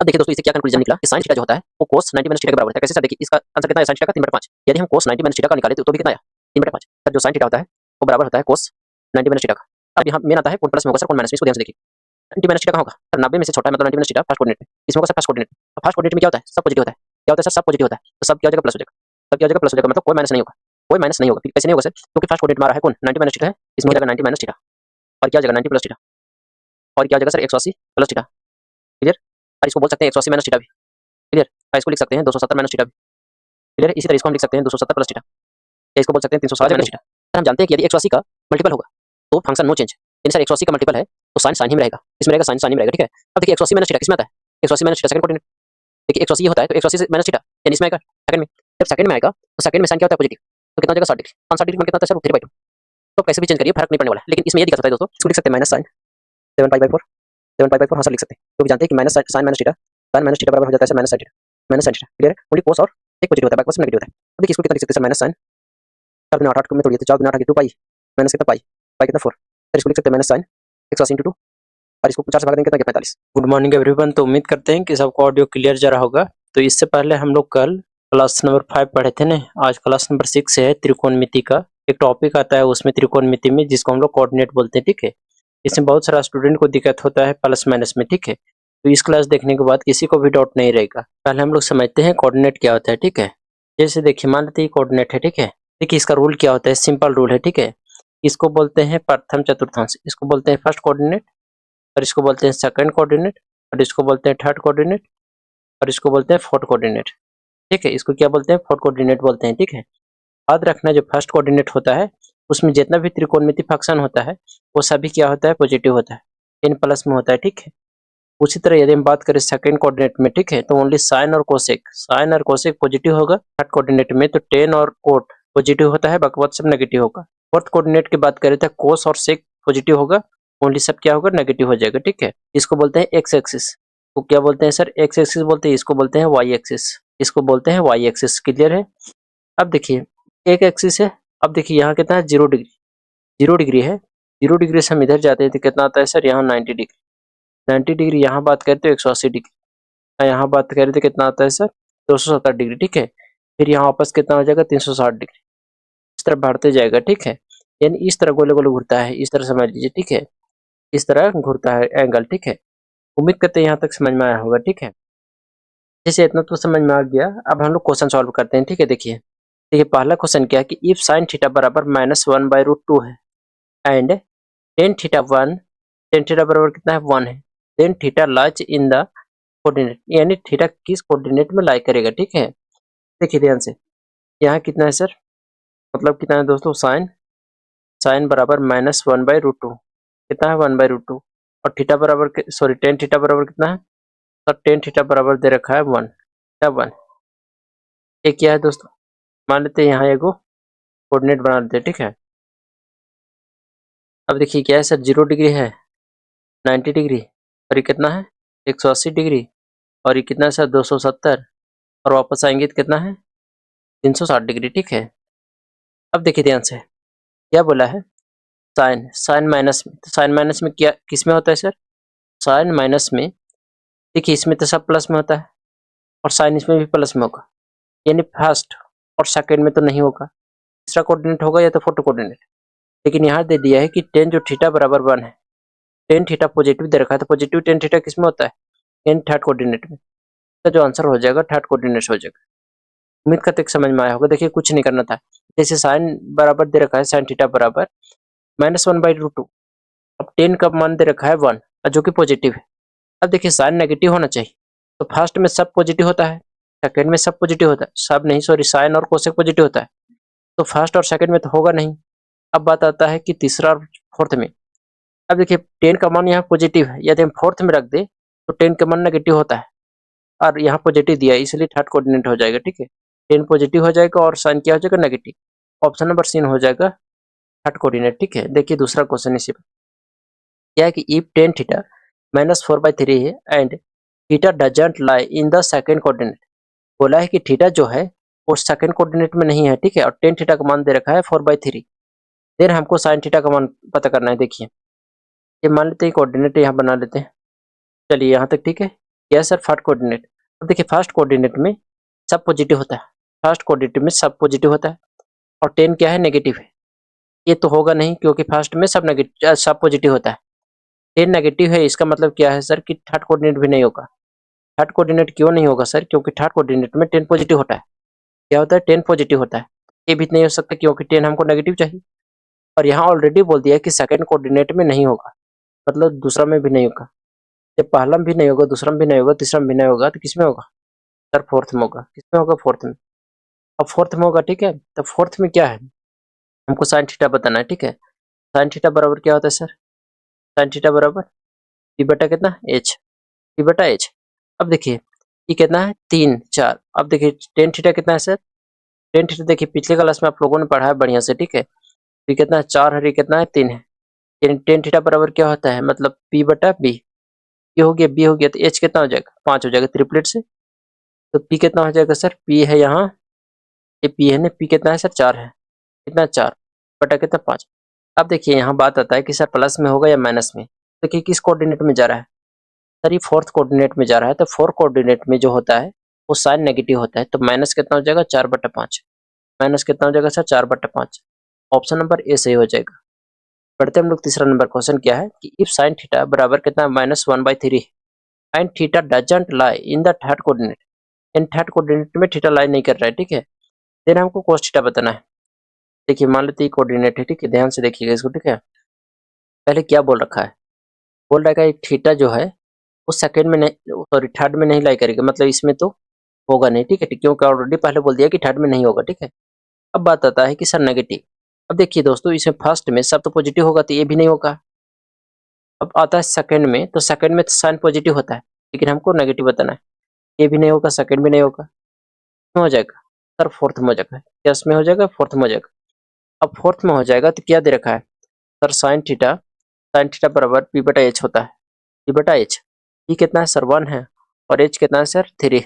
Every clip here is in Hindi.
अब देखिए दोस्तों, इससे क्या कंक्लूजन निकला कि sin थीटा जो होता है वो cos 90 माइनस थीटा के बराबर होता है। कैसे सर? देखिए इसका आंसर कितना है sin थीटा का 3/5। यदि हम cos 90 माइनस थीटा का निकाले तो भी कितना आया? 3/5। सर जो sin थीटा होता है वो बराबर होता है cos 90 माइनस थीटा का। अब यहाँ मेन आता है कौन प्लस में होगा सर कौन माइनस में, इसको ध्यान से देखिए। 90 माइनस थीटा कहाँ होगा सर? 90 में से छोटा है मतलब 90 माइनस थीटा फर्स्ट कोऑर्डिनेट में, इसमें होगा सर फर्स्ट कोऑर्डिनेट। अब फर्स्ट कोऑर्डिनेट में क्या होता है? सब पॉजिटिव होता है। क्या होता है सर? सब पॉजिटिव होता है। तो सब क्या हो जाएगा? प्लस हो जाएगा। सब क्या हो जाएगा? प्लस हो जाएगा, मतलब कोई माइनस नहीं होगा। कोई माइनस नहीं होगा। कैसे नहीं होगा सर? क्योंकि फर्स्ट कोऑर्डिनेट में आ रहा है कौन? 90 माइनस थीटा है, इसमें हो जाएगा 90 माइनस थीटा और क्या हो जाएगा? 90 प्लस थीटा और क्या हो जाएगा सर? 180 plus theta. क्लियर? और इसको बोल सकते हैं 180 माइनस थीटा भी। क्लियर? और इसको लिख सकते हैं 270 माइनस थीटा भी। क्लियर? इसी तरह इसको हम लिख सकते हैं 270 प्लस थीटा या इसको बोल सकते हैं 360 माइनस थीटा। सर हम जानते हैं कि यदि 180 का मल्टीपल होगा तो फंक्शन नो चेंज। यानी सर 180 का मल्टीपल है तो साइन साइन ही में रहेगा, इसमें रहेगा साइन साइन ही में रहेगा। ठीक है? अब देखिए 180 माइनस थीटा किसमें आता है? 180 माइनस थीटा सेकंड कोऑर्डिनेट। देखिए 180 ये होता है तो 180 माइनस थीटा यानी इसमें आएगा सेकंड में। जब सेकंड में आएगा तो सेकंड में साइन क्या होता है? पॉजिटिव। तो कितना हो जाएगा? 60 डिग्री। 60 डिग्री में कितना आता है सर? 3/2। तो कैसे भी चेंज करिए फर्क नहीं पड़ने वाला, लेकिन इसमें ये दिक्कत होता है दोस्तों, इसको लिख सकते हैं माइनस साइन 7π/4 7π/4 हाँ सर लिख सकते हैं, क्योंकि जानते हैं कि minus sine minus theta, sine minus theta बराबर हो जाता है sir minus sine theta, minus sine theta. Clear है? ओनली कोस और एक पॉजिटिव होता है, बाकी सब नेगेटिव होता है। अब देखिए इसको कितना लिख सकते हैं सर? माइनस साइन 4 गुना 8 में तोड़िए तो 4 गुना 8 2 पाई माइनस कितना? पाई पाई कितना 4। फिर इसको लिख सकते हैं माइनस साइन 180 × 2 और इसको 4 से भाग देंगे कितना? 45। Good morning everyone. तो उम्मीद करते हैं कि सबको ऑडियो क्लियर जा रहा होगा। तो इससे पहले हम लोग कल क्लास नंबर 5 पढ़े थे ना, आज क्लास नंबर 6 है त्रिकोणमिति का। एक टॉपिक आता है उसमें त्रिकोणमिति में, जिसको हम लोग कोऑर्डिनेट बोलते हैं। ठीक है? इसमें बहुत सारा स्टूडेंट को दिक्कत होता है प्लस माइनस में। ठीक है? तो इस क्लास देखने के बाद किसी को भी डाउट नहीं रहेगा। पहले हम लोग समझते हैं कोऑर्डिनेट क्या होता है। ठीक है? जैसे देखिए, मान लेते हैं कोऑर्डिनेट है। ठीक है? देखिए इसका रूल क्या होता है, सिंपल रूल है। ठीक है? इसको बोलते हैं प्रथम चतुर्थांश, इसको बोलते हैं फर्स्ट कोऑर्डिनेट, और इसको बोलते हैं सेकंड कोऑर्डिनेट, और इसको बोलते हैं थर्ड कोऑर्डिनेट, और इसको बोलते हैं फोर्थ कोऑर्डिनेट। ठीक है? इसको क्या बोलते हैं? फोर्थ कोऑर्डिनेट बोलते हैं। ठीक है? याद रखना, जो फर्स्ट कोऑर्डिनेट होता है उसमें जितना भी त्रिकोणमिति फंक्शन होता है वो सभी क्या होता है? पॉजिटिव होता है, इन प्लस में होता है। ठीक है? उसी तरह यदि हम बात करें सेकंड कोऑर्डिनेट में, ठीक है, तो ओनली साइन और कोसेक पॉजिटिव होगा। थर्ड कोऑर्डिनेट में तो टेन और कोट पॉजिटिव होता है, बाकी सब नेगेटिव होगा। फोर्थ कोऑर्डिनेट की बात करें तो कोस और सेक पॉजिटिव होगा, ओनली सब क्या होगा? नेगेटिव हो जाएगा। ठीक है? इसको बोलते हैं एक्स एक्सिस। तो क्या बोलते हैं सर? एक्स एक्सिस बोलते हैं, इसको बोलते हैं वाई एक्सिस, इसको बोलते हैं वाई एक्सिस। क्लियर है? अब देखिए एक एक्सिस है, अब देखिए यहाँ कितना है? 0 डिग्री, 0 डिग्री है। 0 डिग्री से हम इधर जाते हैं तो कितना आता है सर? यहाँ 90 डिग्री, 90 डिग्री यहाँ बात करें तो 180 डिग्री, यहाँ बात करें तो कितना आता है सर? 270 डिग्री। ठीक है? फिर यहाँ वापस कितना हो जाएगा? 360 डिग्री। इस तरह बढ़ते जाएगा। ठीक है? यानी इस तरह गोले गोले घूरता है, इस तरह समझ लीजिए। ठीक है? इस तरह घूरता है एंगल। ठीक है? उम्मीद करते हैं यहाँ तक समझ में आया होगा। ठीक है? जैसे इतना तो समझ में आ गया, अब हम लोग क्वेश्चन सॉल्व करते हैं। ठीक है? देखिए पहला क्वेश्चन क्या है कि इफ साइन थीटा बराबर -1/√2 है एंड टेन थीटा बराबर कितना है? 1 है, then theta lies in the coordinate, यानी थीटा किस कोऑर्डिनेट में लाई करेगा। ठीक है? देखिए ध्यान से, यहाँ कितना है सर? मतलब कितना है दोस्तों? साइन बराबर -1/√2, कितना है? 1/√2, और थीटा बराबर सॉरी टेन थीटा बराबर कितना है सर? टेन थीटा बराबर दे रखा है 1, क्या 1। ये क्या है दोस्तों? मान लेते हैं यहाँ एगो कोऑर्डिनेट बना लेते हैं। ठीक है? अब देखिए क्या है सर? 0 डिग्री है, 90 डिग्री, और ये कितना है? 180 डिग्री, और ये कितना है सर? 270, और वापस आएंगे तो कितना है? 360 डिग्री। ठीक है? अब देखिए ध्यान से, क्या बोला है? साइन माइनस में, तो साइन माइनस में क्या किस में होता है सर? साइन माइनस में देखिए इसमें तो सब प्लस में होता है, और साइन इसमें भी प्लस में होगा, यानी फर्स्ट और सेकंड में तो नहीं होगा, तीसरा कोऑर्डिनेट होगा या तो फोर्थ कोऑर्डिनेट। लेकिन यहाँ दे दिया है कि टेन जो थीटा बराबर 1 है, टेन थीटा पॉजिटिव दे रखा है, तो पॉजिटिव टेन थीटा किस में होता है? यानी थर्ड कोऑर्डिनेट में। तो जो आंसर हो जाएगा थर्ड कोऑर्डिनेट हो जाएगा। उम्मीद करते समझ में आया होगा। देखिए कुछ नहीं करना था, जैसे साइन बराबर दे रखा है, साइन थीटा बराबर -1/√2, अब टेन का मान दे रखा है 1, जो कि पॉजिटिव है। अब देखिए साइन नेगेटिव होना चाहिए, तो फर्स्ट में सब पॉजिटिव होता है, सेकंड में सब पॉजिटिव होता है, सब नहीं सॉरी साइन और कोसेक पॉजिटिव होता है, तो फर्स्ट और सेकंड में तो होगा नहीं। अब बात आता है कि तीसरा और फोर्थ में। अब देखिए टेन का मान यहाँ पॉजिटिव है, यदि हम फोर्थ में रख दे तो टेन का मान नेगेटिव होता है, और यहाँ पॉजिटिव दिया है, इसलिए थर्ड कोऑर्डिनेट हो जाएगा। ठीक है? टेन पॉजिटिव हो जाएगा और साइन क्या हो जाएगा? नेगेटिव। ऑप्शन नंबर सी हो जाएगा थर्ड कोऑर्डिनेट। ठीक है? देखिए दूसरा क्वेश्चन इसी पर क्या है कि इफ टेन थीटा -4/3 है and theta doesn't lie in the second coordinate, बोला है कि थीटा जो है वो सेकंड कोऑर्डिनेट में नहीं है। ठीक है? और टेन थीटा का मान दे रखा है 4/3, देन हमको साइन थीटा का मान पता करना है। देखिए ये मान लेते हैं कोऑर्डिनेट यहाँ बना लेते हैं, चलिए यहाँ तक ठीक है। क्या सर फर्स्ट कोऑर्डिनेट। अब देखिए फर्स्ट कोऑर्डिनेट में सब पॉजिटिव होता है, फर्स्ट कोऑर्डिनेट में सब पॉजिटिव होता है और 10 क्या है नेगेटिव है। ये तो होगा नहीं क्योंकि फर्स्ट में सब नेगेटिव सब पॉजिटिव होता है। 10 नेगेटिव है इसका मतलब क्या है सर कि थर्ड कोऑर्डिनेट भी नहीं होगा। थर्ड कोऑर्डिनेट क्यों नहीं होगा सर, क्योंकि थर्ड कोऑर्डिनेट में 10 पॉजिटिव होता है। क्या होता है 10 पॉजिटिव होता है। ये भी नहीं हो सकता क्योंकि 10 हमको नेगेटिव चाहिए। और यहाँ ऑलरेडी बोल दिया है कि सेकंड कोऑर्डिनेट में नहीं होगा, मतलब दूसरा में भी नहीं होगा। जब पहला में भी नहीं होगा, दूसरा में भी नहीं होगा, तीसरा में भी नहीं होगा, तो किसमें होगा सर फोर्थ में होगा। किसमें होगा फोर्थ में। अब फोर्थ में होगा ठीक है, तो फोर्थ में क्या है हमको साइन थीटा बताना है। ठीक है, साइन थीटा बराबर क्या होता है सर, साइन थीटा बराबर पी बटा कितना एच, पी बटा एच। अब देखिए ये कितना है 3 4। अब देखिए टेन थीटा कितना है सर, टेन थीटा देखिए पिछले क्लास में आप लोगों ने पढ़ा है बढ़िया से। ठीक है, ये कितना है 4 है, ये कितना है 3 है। यानी टेन थीटा बराबर क्या होता है, मतलब पी बटा बी। ये हो गया बी हो गया, तो एच कितना हो जाएगा 5 हो जाएगा ट्रिपलेट से। तो पी कितना हो जाएगा सर, पी है यहाँ, ये पी है ना, पी कितना है सर 4 है, कितना 4 बटा कितना 5। अब देखिए यहाँ बात आता है कि सर प्लस में होगा या माइनस में। देखिए किस कोऑर्डिनेट में जा रहा है सर, ये फोर्थ कोऑर्डिनेट में जा रहा है। तो फोर्थ कोऑर्डिनेट में जो होता है वो साइन नेगेटिव होता है। तो माइनस कितना हो जाएगा 4/5, माइनस कितना हो जाएगा सर 4/5। ऑप्शन नंबर ए सही हो जाएगा। बढ़ते हम लोग तीसरा नंबर क्वेश्चन क्या है कि इफ साइन थीटा बराबर कितना -1/3 sine theta doesn't lie in the third coordinate, in third coordinate में थीटा लाई नहीं कर रहा है। ठीक है, देन हमको cos थीटा बताना है। देखिए मान लेते हैं कोऑर्डिनेट है, ठीक है, ध्यान से देखिएगा इसको। ठीक है, पहले क्या बोल रखा है, बोल रखा है थीटा जो है वो सेकंड में नहीं, सॉरी थर्ड में नहीं लाई करेगा, मतलब इसमें तो होगा नहीं। ठीक है, क्योंकि ऑलरेडी पहले बोल दिया कि थर्ड में नहीं होगा। ठीक है, अब बात आता है कि सर नेगेटिव। अब देखिए दोस्तों इसमें फर्स्ट में सब तो पॉजिटिव होगा, तो ये भी नहीं होगा। अब आता है सेकंड में, तो सेकंड में तो साइन पॉजिटिव होता है, लेकिन हमको नेगेटिव बताना है। ये भी नहीं होगा, सेकंड भी नहीं होगा, में हो जाएगा सर फोर्थ में हो जाएगा। क्या इसमें हो जाएगा, फोर्थ में हो जाएगा। अब फोर्थ में हो जाएगा तो क्या दे रखा है सर, साइन थीटा बराबर पी बटा एच होता है, पी बटा एच। पी कितना है सर 1 है और एच कितना है सर 3।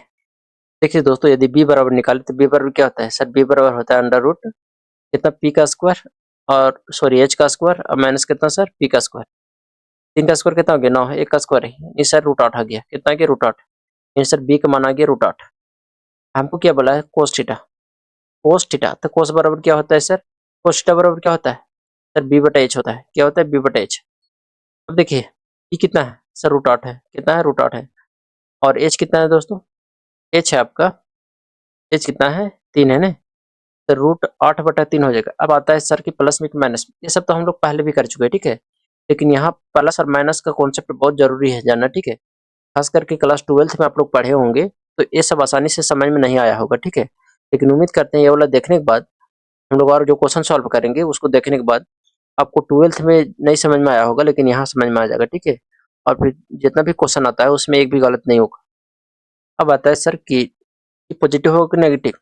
देखिए दोस्तों यदि बी बराबर निकाले तो बी बराबर क्या होता है सर, बी बराबर होता है अंडर रूट कितना पी का स्क्वायर और सॉरी एच का स्क्वायर और माइनस कितना सर पी का स्क्वायर। 3 का स्क्वायर कितना हो गया 9 है, 1 का स्क्वायर है ये सर √8 आ गया। कितना आ गया √8, ये सर बी का मान आ गया √8। हमको क्या बोला है कोस थीटा, कोस थीटा। तो कोस बराबर क्या होता है सर, कोस थीटा बराबर क्या होता है सर बी बटा एच होता है। क्या होता है बी बटा एच। अब देखिए पी कितना है सर √8 है, कितना है √8 है और एच कितना है दोस्तों, एच है आपका, एच कितना है 3 है ना, तो √8/3 हो जाएगा। अब आता है सर कि प्लस में कि माइनस में, ये सब तो हम लोग पहले भी कर चुके हैं। ठीक है, लेकिन यहाँ प्लस और माइनस का कॉन्सेप्ट बहुत जरूरी है जानना। ठीक है, खास करके क्लास 12th में आप लोग पढ़े होंगे तो ये सब आसानी से समझ में नहीं आया होगा। ठीक है, लेकिन उम्मीद करते हैं ये वाला देखने के बाद हम लोग और जो क्वेश्चन सॉल्व करेंगे उसको देखने के बाद आपको 12th में नहीं समझ में आया होगा, लेकिन यहाँ समझ में आ जाएगा। ठीक है, और फिर जितना भी क्वेश्चन आता है उसमें एक भी गलत नहीं होगा। अब आता है सर कि पॉजिटिव होगा कि नेगेटिव,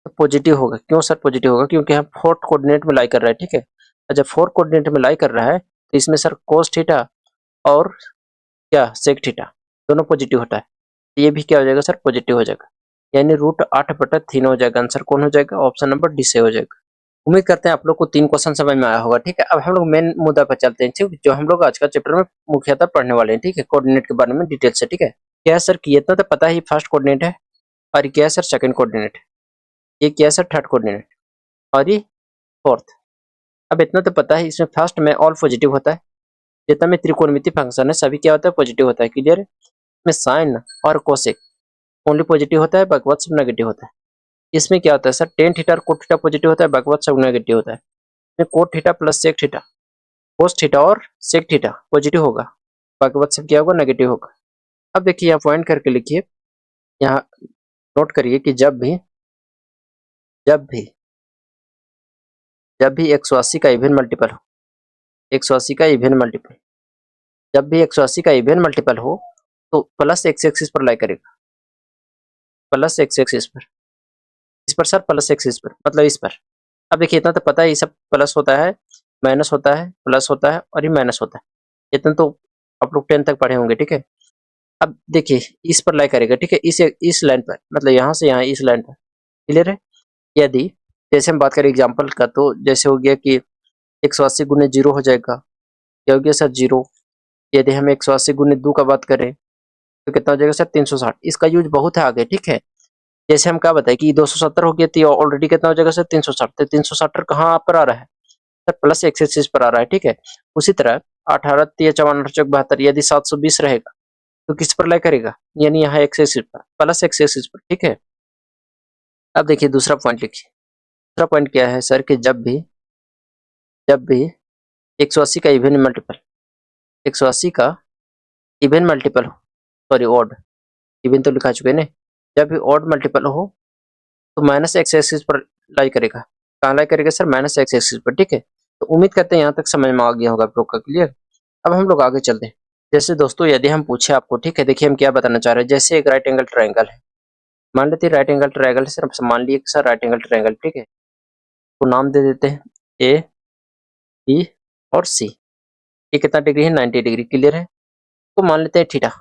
तो पॉजिटिव होगा। क्यों सर पॉजिटिव होगा, क्योंकि हम फोर्थ कोऑर्डिनेट में लाई कर रहा है। ठीक है, और जब फोर्थ कोऑर्डिनेट में लाई कर रहा है तो इसमें सर कोस थीटा और क्या सेक थीटा दोनों पॉजिटिव होता है, तो ये भी क्या हो जाएगा सर पॉजिटिव हो जाएगा। यानी √8/3 हो जाएगा। आंसर कौन हो जाएगा, ऑप्शन नंबर डी से हो जाएगा। उम्मीद करते हैं आप लोग को 3 क्वेश्चन समझ में आया होगा। ठीक है, अब हम लोग मेन मुद्दा पर चलते हैं, ठीक, जो हम लोग आज का चैप्टर में मुख्यतः पढ़ने वाले हैं। ठीक है, कोऑर्डिनेट के बारे में डिटेल से। ठीक है, क्या है सर कि इतना तो पता ही फर्स्ट कोऑर्डिनेट है, और ये क्या है सर सेकंड कोऑर्डिनेट, ये क्या है सर थर्ड कोऑर्डिनेट और ये फोर्थ। अब इतना तो पता है इसमें फर्स्ट में ऑल पॉजिटिव होता है, जितना में त्रिकोणमिति फंक्शन है सभी क्या होता है पॉजिटिव होता है। क्लियर है, इसमें साइन और कोसेक ओनली पॉजिटिव होता है, बाकी बात सब नेगेटिव होता है। इसमें क्या होता है सर टेन थीटा और कोट थीटा पॉजिटिव होता है, बाकी बात सब नेगेटिव होता है। इसमें cot theta plus sec theta, cos theta और सेक थीटा पॉजिटिव होगा, बाकी बात सब क्या होगा नेगेटिव होगा। अब देखिए यहाँ पॉइंट करके लिखिए, यहाँ नोट करिए कि जब भी 180 का इवन मल्टीपल हो, 180 का इवन मल्टीपल, जब भी 180 का इवन मल्टीपल हो तो प्लस एक्स एक्सिस पर लाई करेगा, प्लस एक्स एक्सिस पर, इस पर सर प्लस एक्सिस पर मतलब इस पर। अब देखिए इतना तो पता है ये सब प्लस होता है, माइनस होता है, प्लस होता है और ये माइनस होता है। इतना तो आप लोग 10 तक पढ़े होंगे। ठीक है, अब देखिए इस पर लाई करेगा। ठीक है, इस लाइन पर, मतलब यहाँ से यहाँ इस लाइन पर। क्लियर है, यदि जैसे हम बात करें एग्जाम्पल का, तो जैसे हो गया कि 180 गुने 0 हो जाएगा, क्या हो गया सर 0। यदि हम 180 गुने 2 का बात करें तो कितना हो जाएगा सर 360। इसका यूज बहुत है आगे, ठीक है। जैसे हम क्या बताए कि 270 हो गया तो ऑलरेडी कितना हो जाएगा सर 360। तो 360 कहाँ पर आ रहा है सर, प्लस एक्स एक्सिस पर आ रहा है, ठीक है। उसी तरह 18 3 54 8 72, यदि 720 रहेगा तो किस पर लाई करेगा, यानी यहाँ एक्स एक्सिस पर, प्लस एक्स एक्सिस पर, ठीक है। अब देखिए दूसरा पॉइंट लिखिए। दूसरा पॉइंट क्या है सर कि जब भी 180 का इवन मल्टीपल, 180 का इवन मल्टीपल हो, सॉरी ऑड, इवन तो लिखा चुके हैं, जब भी ऑड मल्टीपल हो तो माइनस एक्स एक्सिस पर लाई करेगा। कहाँ लाई करेगा सर, माइनस एक्स एक्सिस पर, ठीक है। तो उम्मीद करते हैं यहाँ तक समझ में आ गया होगा आप लोग का, क्लियर। अब हम लोग आगे चलते हैं। जैसे दोस्तों यदि हम पूछे आपको, ठीक है, देखिए हम क्या बताना चाह रहे हैं। जैसे एक राइट एंगल ट्रायंगल है, मान लेते हैं राइट एंगल ट्रायंगल है सर, मान लिए सर राइट एंगल ट्रायंगल, ठीक है। तो नाम दे देते हैं ए बी और सी। ये कितना डिग्री है, 90 डिग्री, क्लियर है। तो मान लेते हैं थीटा,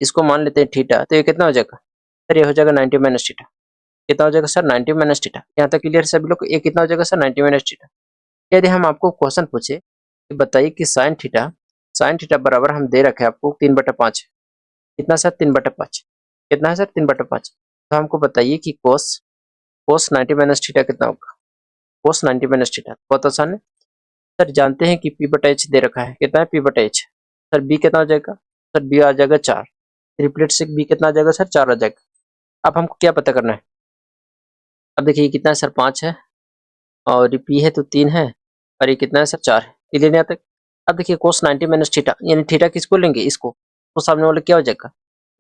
इसको मान लेते हैं थीटा। तो ये कितना हो जाएगा सर, ये हो जाएगा 90 माइनस थीटा। कितना हो जाएगा सर 90 माइनस थीटा। यहाँ तक क्लियर सभी लोग। ये कितना हो जाएगा सर 90 माइनस थीटा। यदि हम आपको क्वेश्चन पूछे कि बताइए कि साइन थीटा बराबर हम दे रखे आपको 3/5, कितना सर 3/5, कितना है सर 3/5। तो हमको बताइए कि कोस 90 माइनस थीटा कितना होगा, कोस 90 माइनस थीटा। बहुत आसान है सर, जानते हैं कि p/h दे रखा है, कितना है p/h। सर b कितना हो जाएगा सर, b आ जाएगा 4, ट्रिपलेट से b कितना आ जाएगा सर 4 आ जाएगा। अब हमको क्या पता करना है, अब देखिए कितना है सर 5 है, और p है तो 3 है, और ये कितना है सर 4 है, क्लियर यहाँ तक। अब देखिए कोस 90 माइनस थीटा, यानी थीटा किसको लेंगे, इसको, तो सामने वाले क्या हो जाएगा,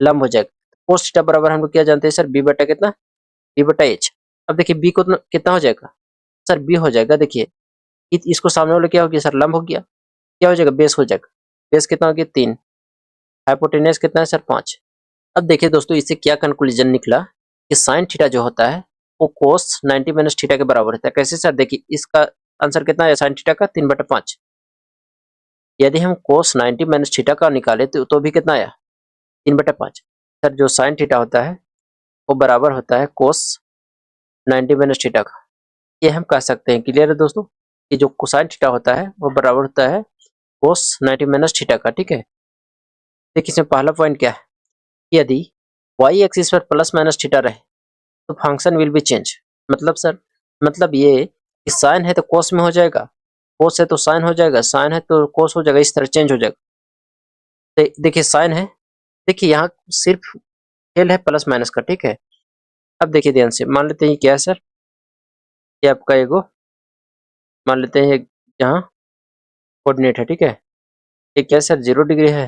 लंब हो जाएगा। कोस थीटा बराबर हम लोग क्या जानते हैं सर, b बटा कितना, b/h। अब देखिए b को कितना हो जाएगा सर, b हो जाएगा, देखिए इसको सामने वाले क्या हो गया सर, लंब हो गया, क्या हो जाएगा, बेस हो जाएगा। बेस कितना हो गया 3, हाइपोटेनस कितना है सर 5। अब देखिए दोस्तों इससे क्या कंक्लूजन निकला कि साइन थीटा जो होता है वो कोस 90 माइनस थीटा के बराबर होता है। कैसे सर, देखिए इसका आंसर कितना है साइन थीटा का 3/5। यदि हम कोस 90 माइनस थीटा का निकाले तो भी कितना आया 3/5। सर जो साइन थीटा होता है वो बराबर होता है कोस 90 माइनस थीटा का, ये हम कह सकते हैं, क्लियर है दोस्तों। कि जो कोसाइन थीटा होता है वो बराबर होता है कोस 90 माइनस थीटा का, ठीक है। देखिए इसमें पहला पॉइंट क्या है, यदि y एक्सिस पर प्लस माइनस थीटा रहे तो फंक्शन विल बी चेंज। मतलब सर, मतलब ये कि साइन है तो कोस में हो जाएगा, कोस है तो साइन हो जाएगा, साइन है तो कोस हो जाएगा, इस तरह चेंज हो जाएगा। देखिए साइन है, देखिए यहाँ सिर्फ खेल है प्लस माइनस का, ठीक है। अब देखिए ध्यान से, मान लेते हैं क्या है सर, ये आपका एगो, मान लेते हैं यहाँ कोऑर्डिनेट है, ठीक है। ये क्या है सर 0 डिग्री है,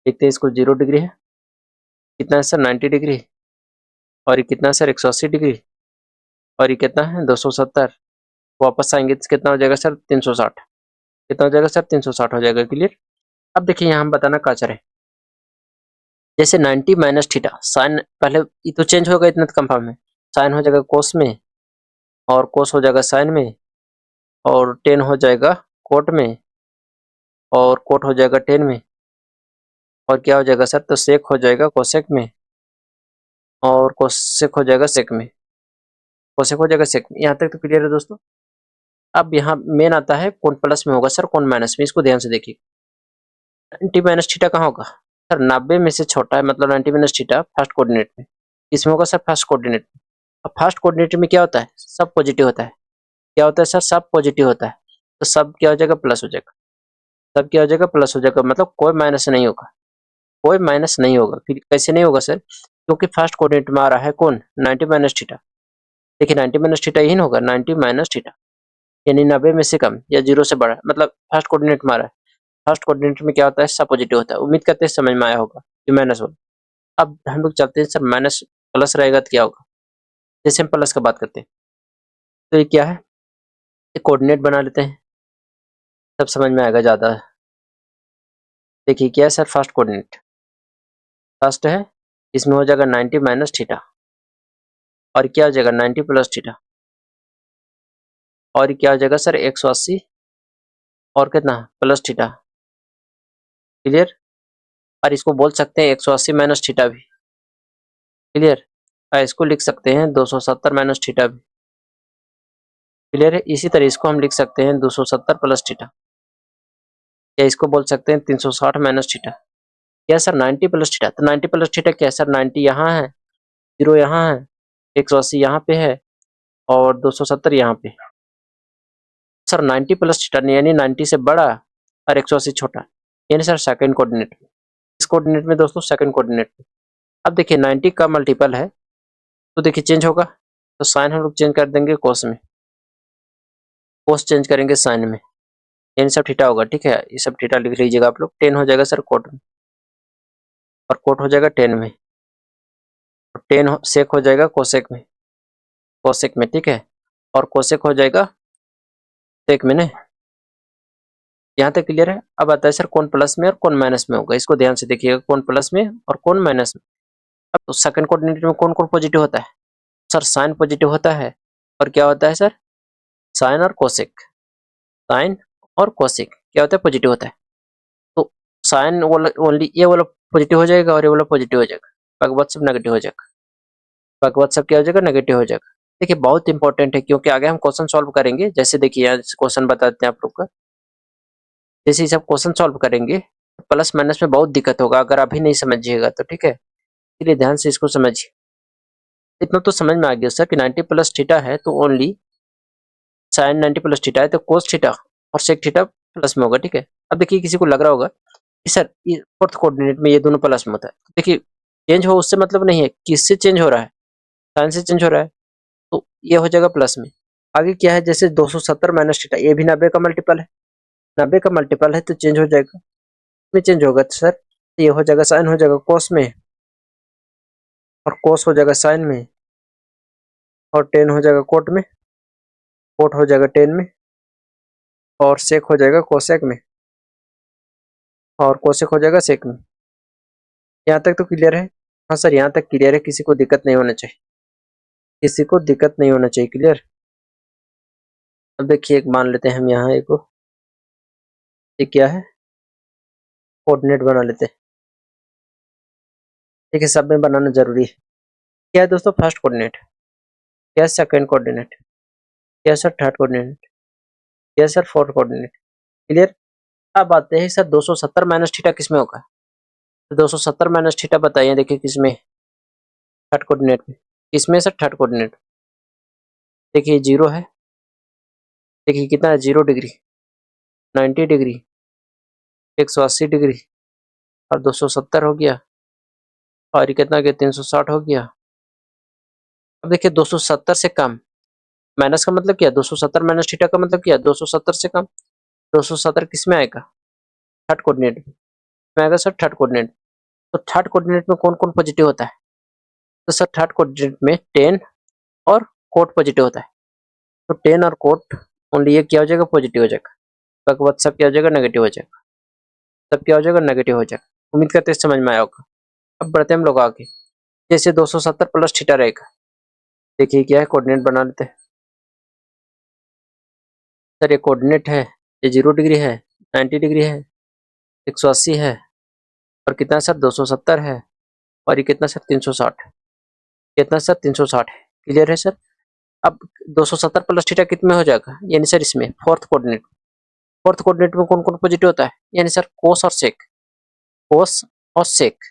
देखते हैं इसको 0 डिग्री है, कितना है सर 90 डिग्री, और ये कितना है सर 180 डिग्री, और ये कितना है 270। वापस आएंगे तो कितना हो जाएगा सर 360, कितना हो जाएगा सर 360 हो जाएगा, क्लियर। अब देखिए यहाँ हम बताना क्या चाह रहे हैं। जैसे 90 माइनस थीटा, साइन पहले ये तो चेंज होगा, इतना तो कंफर्म है, साइन हो जाएगा कोस में, और कोस हो जाएगा साइन में, और टेन हो जाएगा कोट में, और कोट हो जाएगा टेन में, और क्या हो जाएगा सर, तो सेक हो जाएगा कोसेक में, और कोसेक हो जाएगा सेक में, कोसेक हो जाएगा सेक में। यहाँ तक तो क्लियर है दोस्तों। अब यहाँ मेन आता है कौन प्लस में होगा सर कौन माइनस में, इसको ध्यान से देखिए। 90 माइनस थीटा कहाँ होगा सर, 90 में से छोटा है, मतलब 90 माइनस थीटा फर्स्ट कोऑर्डिनेट में, इसमें होगा सर फर्स्ट कोऑर्डिनेट में। अब फर्स्ट कोऑर्डिनेट में क्या होता है, सब पॉजिटिव होता है, क्या होता है सर, सब पॉजिटिव होता है, तो सब क्या हो जाएगा प्लस हो जाएगा, सब क्या हो जाएगा प्लस हो जाएगा, मतलब कोई माइनस नहीं होगा, कोई माइनस नहीं होगा। फिर कैसे नहीं होगा सर, क्योंकि फर्स्ट कोऑर्डिनेट में आ रहा है कौन 90 माइनस थीटा। देखिए 90 माइनस थीटा यही ना होगा, 90 माइनस थीटा, यानी 90 में से कम या 0 से बड़ा, मतलब फर्स्ट कोऑर्डिनेट में आ रहा है। फर्स्ट कोऑर्डिनेट में क्या होता है, सब पॉजिटिव होता है। उम्मीद करते हैं समझ में आया होगा कि माइनस होगा। अब हम लोग चलते हैं सर, माइनस प्लस रहेगा तो क्या होगा। जैसे हम प्लस का बात करते हैं तो ये क्या है, एक कोऑर्डिनेट बना लेते हैं, तब समझ में आएगा ज़्यादा। देखिए क्या है सर, फर्स्ट कोऑर्डिनेट फर्स्ट है, इसमें हो जाएगा 90 माइनस थीटा, और क्या हो जाएगा 90 प्लस थीटा, और क्या हो जाएगा सर 180, और कितना प्लस थीटा, क्लियर। और इसको बोल सकते हैं 180 माइनस थीटा भी, क्लियर। और इसको लिख सकते हैं 270 माइनस थीटा भी, क्लियर है। इसी तरह इसको हम लिख सकते हैं 270 प्लस थीटा, या इसको बोल सकते हैं 360 माइनस थीटा, क्या सर 90 प्लस थीटा, तो 90 प्लस थीटा क्या है सर, 90 यहाँ है, 0 यहाँ है, 180 यहाँ पे है और 270 यहाँ पे। सर 90 प्लस थीटा यानी 90 से बड़ा और 180 छोटा, यानी सर सेकंड कोऑर्डिनेट में। इस कोऑर्डिनेट में दोस्तों सेकंड कोऑर्डिनेट में। अब देखिए 90 का मल्टीपल है तो देखिए चेंज होगा, तो साइन हम लोग चेंज कर देंगे कोस में, कोस चेंज करेंगे साइन में, यानी सब थीटा होगा। ठीक है, ये सब थीटा लिख लीजिएगा आप लोग। 10 हो जाएगा सर कोट में और कोट हो जाएगा 10 में, और 10 सेक हो जाएगा कोसेक में, कोसेक में। ठीक है, और कोसेक हो जाएगा सेक में ना। यहाँ तक क्लियर है। अब आता है सर कौन प्लस में और कौन माइनस में होगा, इसको ध्यान से देखिएगा, कौन प्लस में और कौन माइनस में। अब तो सेकंड कोऑर्डिनेट में कौन कौन पॉजिटिव होता है सर, साइन पॉजिटिव होता है, और क्या होता है सर, साइन और कोसेक, साइन और कोसेक क्या होता है, पॉजिटिव होता है। तो साइन ओनली ये वाला पॉजिटिव हो जाएगा और ये वाला पॉजिटिव हो जाएगा, बाकी बात सब नेगेटिव हो जाएगा, बाकी बात सब क्या हो जाएगा, नेगेटिव हो जाएगा। देखिए बहुत इंपॉर्टेंट है, क्योंकि आगे हम क्वेश्चन सॉल्व करेंगे। जैसे देखिए यहाँ क्वेश्चन बताते हैं आप लोग का, जैसे ही सब क्वेश्चन सॉल्व करेंगे प्लस माइनस में बहुत दिक्कत होगा अगर अभी नहीं समझिएगा तो। ठीक है, इसलिए ध्यान से इसको समझिए। इतना तो समझ में आ गया सर कि 90 प्लस थीटा है तो ओनली साइन 90 प्लस थीटा है तो कोस थीटा और सेक थीटा प्लस में होगा। ठीक है, अब देखिए किसी को लग रहा होगा कि सर ये फोर्थ कोऑर्डिनेट में ये दोनों प्लस में होता है। देखिए चेंज हो उससे मतलब नहीं है, किससे चेंज हो रहा है, साइन से चेंज हो रहा है, तो ये हो जाएगा प्लस में। आगे क्या है, जैसे 270 माइनस थीटा, ये भी 90 का मल्टीपल है, 90 का मल्टीपल है तो चेंज हो जाएगा, में चेंज होगा तो सर ये हो जाएगा साइन हो जाएगा कोस में, और कोस हो जाएगा साइन में, और टेन हो जाएगा कोट में, कोट हो जाएगा टेन में, और सेक हो जाएगा कोसेक में, और कोसेक हो जाएगा सेक में। यहाँ तक तो क्लियर है। हाँ सर यहाँ तक क्लियर है, किसी को दिक्कत नहीं होना चाहिए, किसी को दिक्कत नहीं होना चाहिए, क्लियर। अब देखिए एक मान लेते हैं हम यहाँ एक, ये क्या है, कोऑर्डिनेट बना लेते हैं। देखिए सब में बनाना जरूरी है। क्या है दोस्तों, फर्स्ट कोऑर्डिनेट, क्या है सेकंड कोऑर्डिनेट, क्या है सर थर्ड कोऑर्डिनेट, क्या है सर फोर्थ कोऑर्डिनेट, क्लियर। अब आते हैं सर 270 माइनस थीटा किस में होगा, तो 270 माइनस थीटा बताइए, देखिए किसमें, थर्ड कोऑर्डिनेट में। किसमें सर, थर्ड कोऑर्डिनेट। देखिए 0 है, देखिए कितना है, 0 डिग्री, 90 डिग्री, 180 डिग्री, और 270 हो गया, और ये कितना गया, 360 हो गया। अब देखिए 270 से कम, माइनस का मतलब क्या, 270 माइनस थीटा का मतलब क्या, 270 से कम। 270 किस में आएगा, थर्ड कोऑर्डिनेट में आएगा सर, थर्ड कोऑर्डिनेट। तो थर्ड कोऑर्डिनेट में कौन कौन पॉजिटिव होता है, तो सर थर्ड कोऑर्डिनेट में 10 और कोट पॉजिटिव होता है, तो 10 और कोट ओनली ये क्या हो जाएगा, पॉजिटिव हो जाएगा, बाकी बात सब क्या हो जाएगा, नेगेटिव हो जाएगा, सब क्या हो जाएगा, नेगेटिव हो जाएगा। उम्मीद करते हैं समझ में आया होगा। अब बढ़ते हैं हम लोग आगे, जैसे 270 प्लस थीटा रहेगा, देखिए क्या है, कोऑर्डिनेट बना लेते हैं। सर ये कोऑर्डिनेट है, ये 0 डिग्री है, 90 डिग्री है, 180 है, और कितना सर 270 है, और ये कितना सर 360, कितना सर 360 है, क्लियर है सर। अब 270 प्लस थीटा कितने में हो जाएगा, यानी सर इसमें फोर्थ कोऑर्डिनेट, फोर्थ कोऑर्डिनेट में कौन कौन पॉजिटिव होता है, यानी सर कोस और सेक, कोस और सेक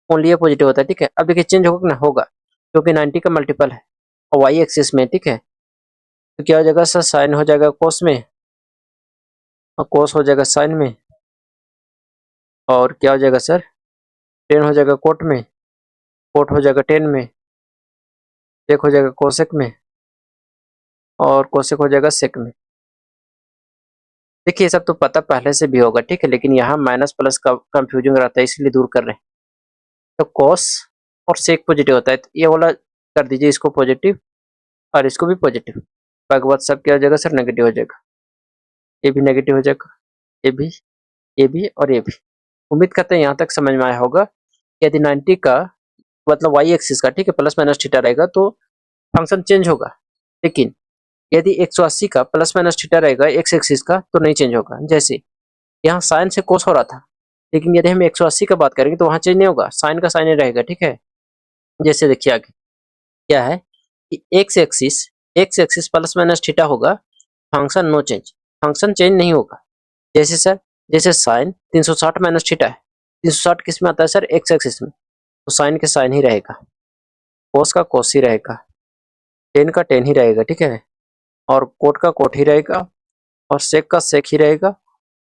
ओनली ये पॉजिटिव होता है। ठीक है, अब देखिए चेंज होगा ना, होगा, क्योंकि 90 का मल्टीपल है और वाई एक्सिस में। ठीक है, तो क्या हो जाएगा सर, साइन हो जाएगा कोस में, और कोस हो जाएगा साइन में, और क्या हो जाएगा सर, टेन हो जाएगा कोट में, कोट हो जाएगा टेन में, सेक हो जाएगा कोसेक में, और कोसेक हो जाएगा सेक में। देखिए ये सब तो पता पहले से भी होगा, ठीक है, लेकिन यहाँ माइनस प्लस का कंफ्यूजन रहता है, इसलिए दूर कर रहे हैं। तो कोस और सेक पॉजिटिव होता है, तो ये वाला कर दीजिए इसको पॉजिटिव, और इसको भी पॉजिटिव, बाकी बात सब क्या हो जाएगा सर, नेगेटिव हो जाएगा, ये भी नेगेटिव हो जाएगा, ये भी, ये भी, और ये भी। उम्मीद करते हैं यहाँ तक समझ में आया होगा। यदि 90 का मतलब वाई एक्सिस का, ठीक है, प्लस माइनस थीटा रहेगा तो फंक्शन चेंज होगा, लेकिन यदि 180 का प्लस माइनस थीटा रहेगा एक्स एक्सिस का तो नहीं चेंज होगा। जैसे यहाँ साइन से कोस हो रहा था, लेकिन यदि हम 180 का बात करेंगे तो वहां चेंज नहीं होगा, साइन का साइन ही रहेगा। ठीक है, जैसे देखिए आगे क्या है कि X axis plus minus theta होगा, function no change, function change नहीं होगा। जैसे सर, जैसे साइन 360 माइनस थीटा है, 360 किस में आता है सर? एक्स एक्सिस में, तो साइन के साइन ही रहेगा, कोस का कोस ही रहेगा, टेन का टेन ही रहेगा, ठीक है, और कोट का कोट ही रहेगा, और सेक का सेक ही रहेगा,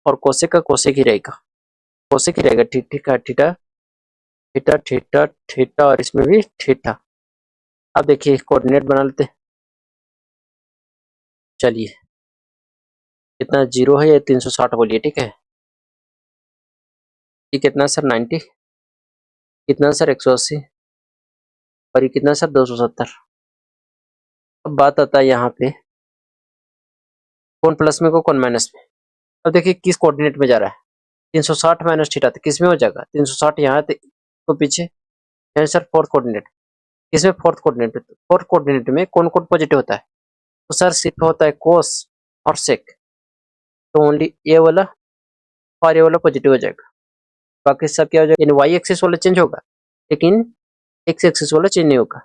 और कोसेक का कोसेक ही रहेगा, कोसेक ही रहेगा। Theta theta theta theta theta, और इसमें भी थीटा। अब देखिए कोऑर्डिनेट बना लेते हैं। चलिए, कितना 0 है, ये 360 बोलिए, ठीक है। ये कितना सर? 90, कितना सर? 180, और ये कितना सर? 270। अब बात आता है यहाँ पे कौन प्लस में को कौन माइनस में। अब देखिए किस कोऑर्डिनेट में जा रहा है, 360 माइनस थीटा, तो किस में हो जाएगा? 360 यहाँ तो पीछे है सर फोर्थ कोऑर्डिनेट, किसमें? Fourth coordinate. फोर्थ कोऑर्डिनेट में कौन कौन पॉजिटिव होता है? तो सर सिर्फ होता है कोस और सेक, तो ओनली ये वाला और ये वाला पॉजिटिव हो जाएगा, बाकी सब क्या हो जाएगा? यानी वाई एक्सिस वाला चेंज होगा, लेकिन एक्स एक्सिस वाला चेंज नहीं होगा।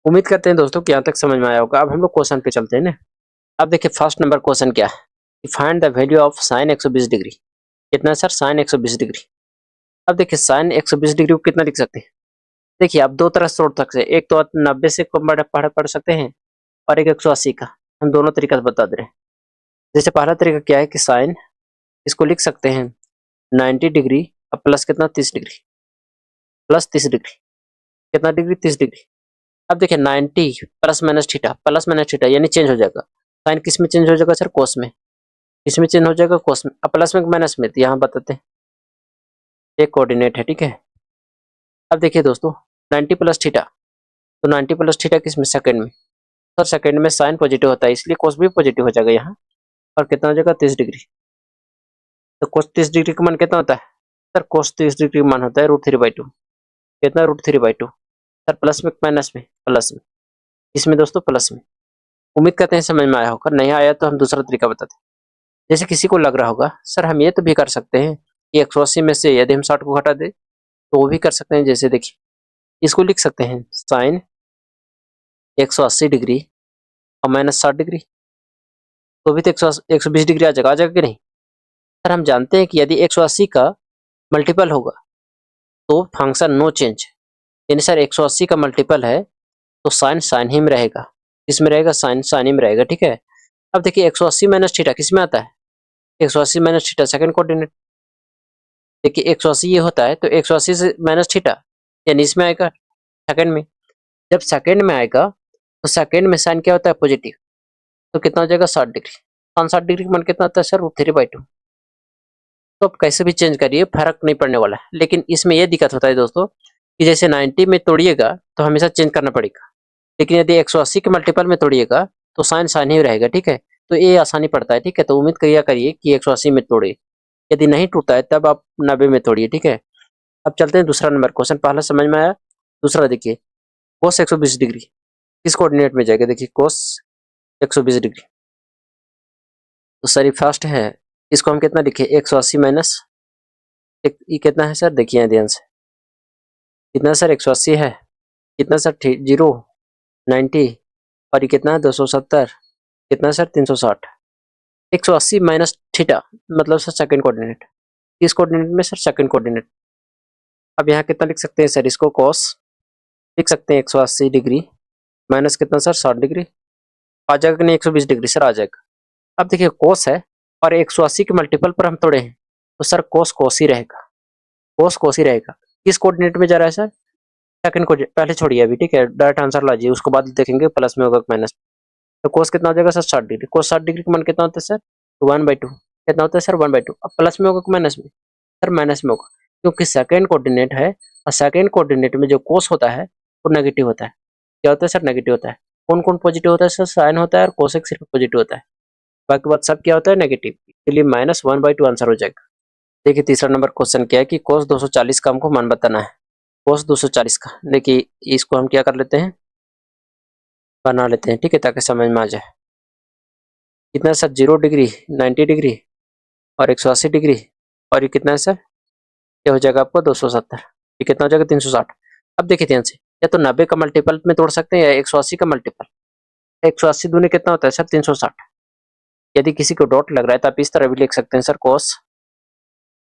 उम्मीद करते हैं दोस्तों कि यहाँ तक समझ में आया होगा। अब हम लोग क्वेश्चन पे चलते हैं ना। अब देखिए फर्स्ट नंबर क्वेश्चन क्या है, find the value of sine 120 degree. कितना सर? Sine 120 degree. अब देखिए साइन 120 डिग्री को कितना लिख सकते हैं? देखिए आप दो तरह से तोड़ सकते हैं, एक तो 90 से पढ़ सकते हैं, और एक 180 का। हम दोनों तरीका से बता दे रहे हैं। जैसे पहला तरीका क्या है कि साइन, इसको लिख सकते हैं 90 डिग्री, अब प्लस कितना? 30 डिग्री, प्लस 30 डिग्री, कितना डिग्री? 30 डिग्री। अब देखिए 90 plus minus theta, plus minus theta यानी चेंज हो जाएगा। साइन किस में चेंज हो जाएगा सर? कोस में। किस में चेंज हो जाएगा? कोस में। अब प्लस में माइनस में, तो यहाँ बताते हैं, एक कोऑर्डिनेट है, ठीक है। अब देखिए दोस्तों 90 प्लस थीटा, तो 90 प्लस थीटा किस में? सेकंड में। सर सेकंड में साइन पॉजिटिव होता है, इसलिए कोस भी पॉजिटिव हो जाएगा यहाँ, और कितना हो जाएगा? 30 डिग्री। तो कोस 30 डिग्री का मान कितना होता है सर? कोस 30 डिग्री का मान होता है √3/2। कितना? √3/2। सर प्लस में माइनस में? प्लस में। इसमें दोस्तों प्लस में। उम्मीद करते हैं समझ में आया होगा, नहीं आया तो हम दूसरा तरीका बताते हैं। जैसे किसी को लग रहा होगा सर हम ये तो भी कर सकते हैं कि 180 में से यदि हम 60 को घटा दे तो वो भी कर सकते हैं। जैसे देखिए इसको लिख सकते हैं साइन 180 डिग्री और माइनस 60 डिग्री, तो भी तो 120 डिग्री आ जाएगा कि नहीं? सर हम जानते हैं कि यदि 180 का मल्टीपल होगा तो फंक्शन नो चेंज, यानी सर 180 का मल्टीपल है तो साइन साइन ही में रहेगा। किसमें रहेगा? साइन साइन ही में रहेगा, ठीक है। अब देखिए 180 माइनस थीटा किस में आता है? 180 माइनस थीटा सेकंड कोऑर्डिनेट। देखिए 180 ये होता है, तो 180 से माइनस थीटा यानी इसमें आएगा सेकंड में। जब सेकंड में आएगा तो सेकंड में साइन क्या होता है? पॉजिटिव, तो कितना हो जाएगा? 60 डिग्री। 60 डिग्री का मान कितना आता है सर? √3/2। तो आप कैसे भी चेंज करिए फर्क नहीं पड़ने वाला है, लेकिन इसमें यह दिक्कत होता है दोस्तों कि जैसे 90 में तोड़िएगा तो हमेशा चेंज करना पड़ेगा, लेकिन यदि 180 के मल्टीपल में तोड़िएगा तो साइन साइन ही रहेगा, ठीक है। तो ये आसानी पड़ता है, ठीक है। तो उम्मीद करिए कि 180 में तोड़े, यदि नहीं टूटता है तब आप 90 में तोड़िए, ठीक है। अब चलते हैं दूसरा नंबर क्वेश्चन, पहला समझ में आया। दूसरा देखिए कोस 120 डिग्री किस कोऑर्डिनेट में जाएगा? देखिए कोस 120 डिग्री, तो सर फर्स्ट है, इसको हम कितना लिखे? 180 माइनस ये कितना है सर? देखिए ध्यान से, कितना सर? 180 है, कितना सर? 0 90, और ये कितना है? 270, कितना सर? 360। 180 माइनस थीटा मतलब सर सेकंड कोऑर्डिनेट, किस कोऑर्डिनेट में सर? Second coordinate. अब यहाँ कितना लिख सकते हैं सर? इसको कॉस लिख सकते हैं 180 डिग्री माइनस कितना सर? 60 डिग्री। आ जाएगा कि नहीं? 120 डिग्री सर आ जाएगा। अब देखिए कोस है और 180 के मल्टीपल पर हम तोड़े हैं, तो सर कोस कोस ही रहेगा, कोस कोस ही रहेगा। किस कोऑर्डिनेट में जा रहा है सर? Second coordinate. पहले छोड़िए अभी, ठीक है, डायरेक्ट आंसर लाजिए, उसको बाद देखेंगे प्लस में होगा माइनस। तो कोस कितना हो जाएगा सर? 60 डिग्री। कोस 60 डिग्री का मान कितना होता है सर? 1/2। कितना होता है सर? 1/2। अब प्लस में होगा कि माइनस में? सर माइनस में होगा, क्योंकि सेकंड कोऑर्डिनेट है, और सेकंड कोऑर्डिनेट में जो कोस होता है वो नेगेटिव होता है। क्या होता है सर? नेगेटिव होता है। कौन कौन पॉजिटिव होता है सर? साइन होता है और कोसेक सिर्फ पॉजिटिव होता है, बाकी बात सब क्या होता है? नेगेटिव। इसलिए -1/2 आंसर हो जाएगा। देखिए तीसरा नंबर क्वेश्चन क्या है कि कोस 240 का हमको मान बताना है। कोस 240 का, देखिए इसको हम क्या कर लेते हैं? बना लेते हैं, ठीक है, ताकि समझ में आ जाए। कितना सर? 0 डिग्री, 90 डिग्री और 180 डिग्री, और ये कितना है सर? ये हो जाएगा आपको 270। ये कितना हो जाएगा? 360। अब देखिए ध्यान से, या तो 90 का मल्टीपल में तोड़ सकते हैं या 180 का मल्टीपल। 180 दूनी कितना होता है सर? 360। यदि किसी को डाउट लग रहा है तो आप इस तरह भी लिख सकते हैं सर, कोस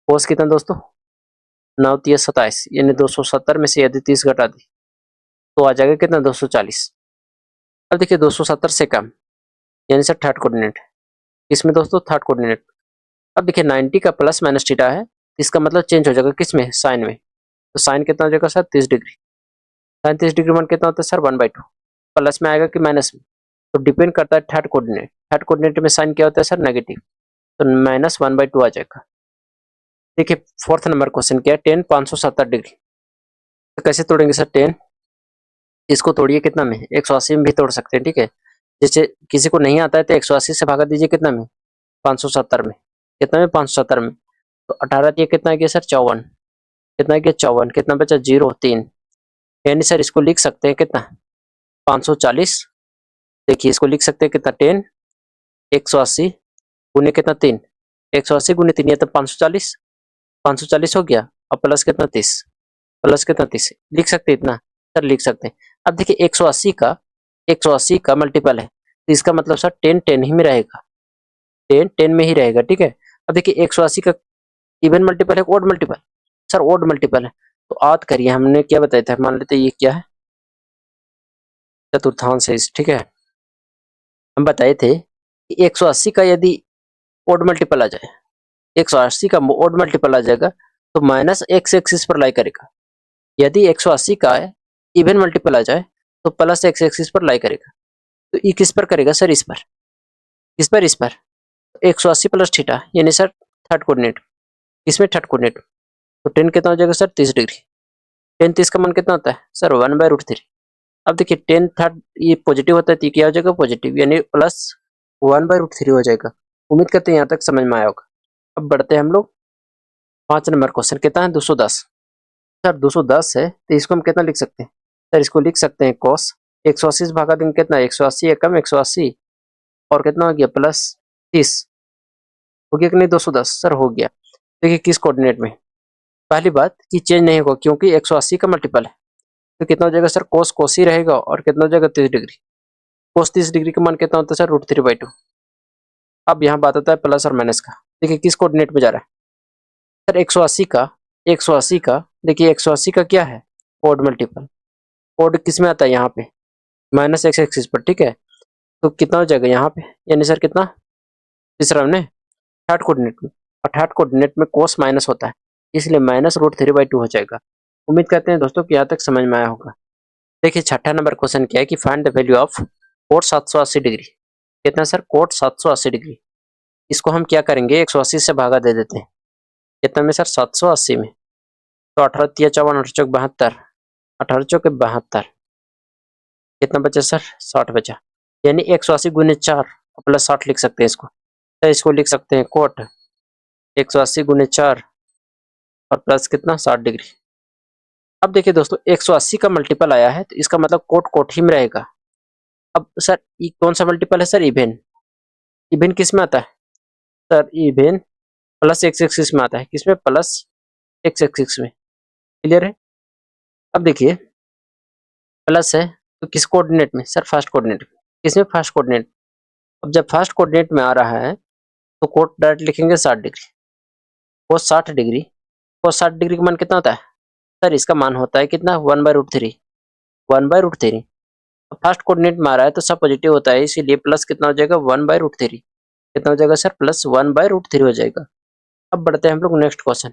कोस कितना दोस्तों? 9 तिया 27, यानी 270 में से यदि 30 घटा दी तो आ जाएगा कितना 240। अब देखिए 270 से कम यानी सर थर्ड कोऑर्डिनेट, इसमें दोस्तों थर्ड कोऑर्डिनेट। अब देखिए 90 का प्लस माइनस थीटा है, इसका मतलब चेंज हो जाएगा किस में, साइन में। तो साइन कितना हो जाएगा सर 30 डिग्री। साइन 30 डिग्री मान कितना होता है सर 1/2। प्लस में आएगा कि माइनस में, तो डिपेंड करता है थर्ड कोऑर्डिनेट। थर्ड कोऑर्डिनेट में साइन क्या होता है सर नेगेटिव, तो -1/2 आ जाएगा। देखिए फोर्थ नंबर क्वेश्चन क्या है, टेन 570 डिग्री। तो कैसे तोड़ेंगे सर टेन, इसको तोड़िए कितना में 180 में भी तोड़ सकते हैं, ठीक है। जैसे किसी को नहीं आता है तो 180 से भागा दीजिए कितना में 570 में, कितना में 570 में, तो 18 ये कितना गया सर 54, कितना गया 54, कितना बचा 0 3, यानी सर इसको लिख सकते हैं कितना 540। देखिए इसको लिख सकते हैं कितना 10 180 गुने कितना 3, 180 गुने 3 ये तो 540, 540 हो गया, और प्लस कितना 30, प्लस कितना 30 लिख सकते हैं इतना, सर लिख सकते हैं। अब देखिए 180 का मल्टीपल है, तो इसका मतलब सर 10 10 ही में रहेगा, 10 10 में ही रहेगा, ठीक है। अब देखिए 180 का इवन मल्टीपल है odd multiple, sir odd multiple है, तो आठ करिए, हमने क्या बताया था, मान लेते ये क्या है चतुर्थांश है, ठीक है। हम बताए थे कि 180 का यदि ओड मल्टीपल आ जाए, 180 का ओड मल्टीपल आ जाएगा तो माइनस एक्स एक्सिस पर लाई करेगा। यदि 180 का इवन मल्टीपल आ जाए तो प्लस एक्स एक्सिस पर लाई करेगा। तो ये किस पर करेगा सर, इस पर, किस पर, इस पर। 180 प्लस थीटा यानी सर थर्ड कोऑर्डिनेट, इसमें थर्ड कोऑर्डिनेट, तो 10 कितना हो जाएगा सर 30 डिग्री। 10 30 का मान कितना होता है सर 1/√3। अब देखिए 10 थर्ड ये पॉजिटिव होता है तो क्या हो जाएगा पॉजिटिव, यानी प्लस 1/√3 हो जाएगा। उम्मीद करते हैं यहाँ तक समझ में आया होगा। अब बढ़ते हैं हम लोग 5 नंबर क्वेश्चन, कितना है 210। सर 210 है तो इसको हम कितना लिख सकते हैं सर, इसको लिख सकते हैं cos 180 से भागा देंगे कितना 180 है कम 180 और कितना हो गया प्लस 30, हो गया कि नहीं 210 सर हो गया। देखिए किस कोऑर्डिनेट में, पहली बात कि चेंज नहीं होगा क्योंकि 180 का मल्टीपल है, तो कितना हो जाएगा सर cos ही रहेगा और कितना हो जाएगा 30 डिग्री। cos 30 डिग्री का मान कितना होता है सर √3/2। अब यहाँ बात आता है प्लस और माइनस का, देखिए किस कोऑर्डिनेट में जा रहा है सर 180 का देखिए 180 का क्या है ओड मल्टीपल, ओड किस में आता है यहाँ पे माइनस एक्स एक्सिस पर, ठीक है। तो कितना हो जाएगा यहाँ पे, यानी सर कितना तीसरा हमने थर्ड कोऑर्डिनेट में, और थर्ड कोऑर्डिनेट में कोस माइनस होता है इसलिए -√3/2 हो जाएगा। उम्मीद करते हैं दोस्तों कि यहाँ तक समझ में आया होगा। देखिए छठा नंबर क्वेश्चन क्या है कि find the value of cot 780 degree. कितना सर कोट 780 डिग्री, इसको हम क्या करेंगे 180 से भागा दे देते हैं, कितना में सर 780 में, तो 18 तिया 54 18 चौक 72, 18 चौक 72, कितना बचा सर 60 बचा, यानी 180 गुने 4 प्लस 60 लिख सकते हैं इसको, तो इसको लिख सकते हैं कोट 180 गुने 4 और प्लस कितना 60 डिग्री। अब देखिए दोस्तों 180 का मल्टीपल आया है तो इसका मतलब कोट कोट ही में रहेगा। अब सर ये कौन सा मल्टीपल है सर, इवेन, इवेन किस में आता है sir, even plus x axis में आता है, किसमें प्लस एक्स एक्सिस में, क्लियर है। अब देखिए प्लस है तो किस कोऑर्डिनेट में सर फर्स्ट कोऑर्डिनेट में, किसमें फर्स्ट कोऑर्डिनेट। अब जब फर्स्ट कोऑर्डिनेट में आ रहा है तो कोट डायरेक्ट लिखेंगे 60 डिग्री, कोस 60 डिग्री, कोस 60 डिग्री का मान कितना होता है सर, इसका मान होता है कितना 1/√3, 1/√3। फर्स्ट कोऑर्डिनेट में आ रहा है तो सब पॉजिटिव होता है इसीलिए प्लस कितना हो जाएगा 1/√3, कितना हो जाएगा सर प्लस 1/√3 हो जाएगा। अब बढ़ते हैं हम लोग नेक्स्ट क्वेश्चन।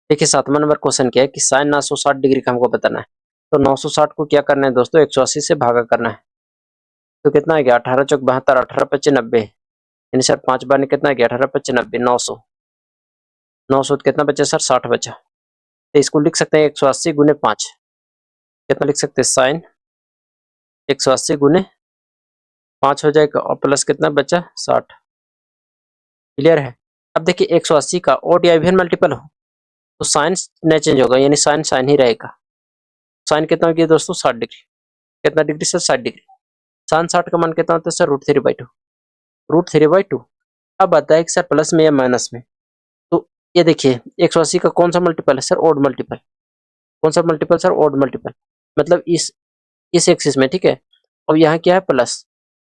देखिए 7वां नंबर क्वेश्चन क्या है कि साइन 960 डिग्री का हमको बताना है, तो 960 को क्या करना है दोस्तों 180 से भागा करना है, तो कितना आ गया 18 चौक 72 18 25 90, यानी सर 5 बार ने कितना गया 18 25 90 900, 900 कितना बचा सर 60 बचा, तो इसको लिख सकते हैं 180 गुने 5, कितना लिख सकते हैं साइन 180 गुने 5 हो जाएगा और प्लस कितना बचा 60, क्लियर है। अब देखिए 180 का ओड या इवन मल्टीपल हो तो साइन नहीं चेंज होगा, यानी साइन साइन ही रहेगा। साइन कितना हो गया दोस्तों 60 डिग्री, कितना डिग्री सर 60 डिग्री, साइन 60 का मान कितना होता है सर √3/2, √3/2। अब आता है कि सर प्लस में या माइनस में, तो ये देखिए 180 का कौन सा मल्टीपल है सर ओड मल्टीपल, कौन सा मल्टीपल सर ओड मल्टीपल, मतलब इस एक्सिस में, ठीक है। अब यहाँ क्या है प्लस,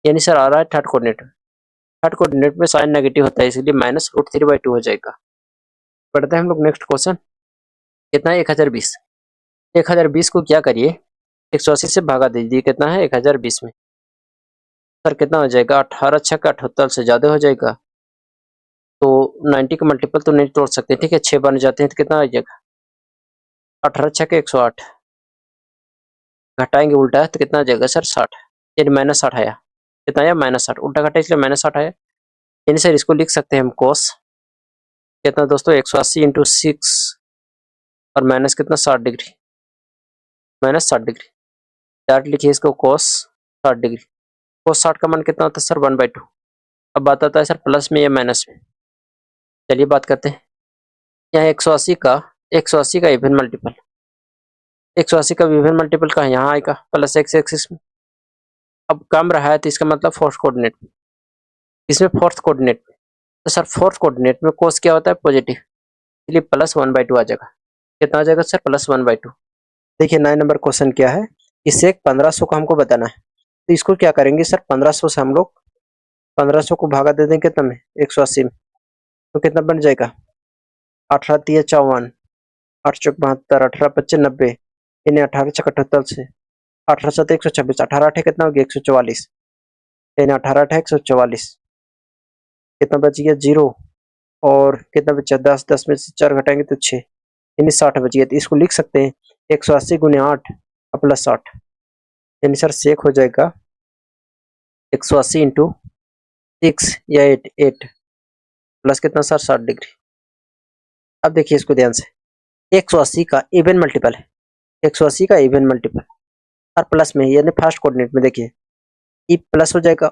यानी सर आ रहा है थर्ड कोऑर्डिनेट, थर्ड कोऑर्डिनेट में साइन नेगेटिव होता है इसलिए -√3/2 हो जाएगा। बढ़ते हैं हम लोग नेक्स्ट क्वेश्चन, कितना है 1020। 1020 को क्या करिए 180 से भागा दीजिए, कितना है 1020 में। सर कितना हो जाएगा 18 छक्का 78 से ज्यादा हो जाएगा, तो 90 का मल्टीपल तो नहीं तोड़ सकते, ठीक है 6 बन जाते हैं तो कितना आ जाएगा 18 छक्के 108, घटाएंगे उल्टा है तो कितना आ जाएगा सर 60, यानी -60 आया। कितना आया -60, उल्टा घटा इसलिए -60 आया। यानी सर इसको लिख सकते हैं हम कोस कितना दोस्तों 180 इंटू 6 और माइनस कितना 60 डिग्री, -60 डिग्री। डायरेक्ट लिखिए इसको कोस 60 डिग्री। कोस 60 का मान कितना होता है सर 1/2। अब बात आता है सर प्लस में या माइनस में। चलिए बात करते हैं। यहाँ 180 का इवन मल्टीपल, 180 का विभिन्न मल्टीपल का यहाँ आएगा प्लस एक्स एक्सिस में। अब कम रहा है तो इसका मतलब फोर्थ कोऑर्डिनेट में, इसमें फोर्थ कोऑर्डिनेट में। तो सर फोर्थ कोऑर्डिनेट में कोस क्या होता है पॉजिटिव, इसलिए +1/2 आ जाएगा। कितना आ जाएगा सर +1/2। देखिए 9 नंबर क्वेश्चन क्या है, इससे 1500 को हमको बताना है। तो इसको क्या करेंगे सर 1500 से हम लोग 1500 को भागा दे देंगे कितना में 180 में, तो कितना बन जाएगा 18 × 3 = 54, 8 × 4 = 72, 18 × 5 = 90, यानी 18 × 6 = 78 से 18 × 7 = 126, 18 × 8 कितना हो गया 144, यानी 18 × 8 = 144। कितना बच गया 0, और कितना बचा 10, 10 में से 4 घटाएंगे तो 6, यानी 60 बच गया। तो इसको लिख सकते हैं 180 × 8 + 60, यानी सर सेक हो जाएगा 180 इंटू 6 या 8 प्लस कितना सर 60 डिग्री। अब देखिए इसको ध्यान से, 180 का इवन मल्टीपल है, 180 का इवन मल्टीपल और प्लस में यानी फर्स्ट कोऑर्डिनेट में देखिए ई प्लस हो जाएगा।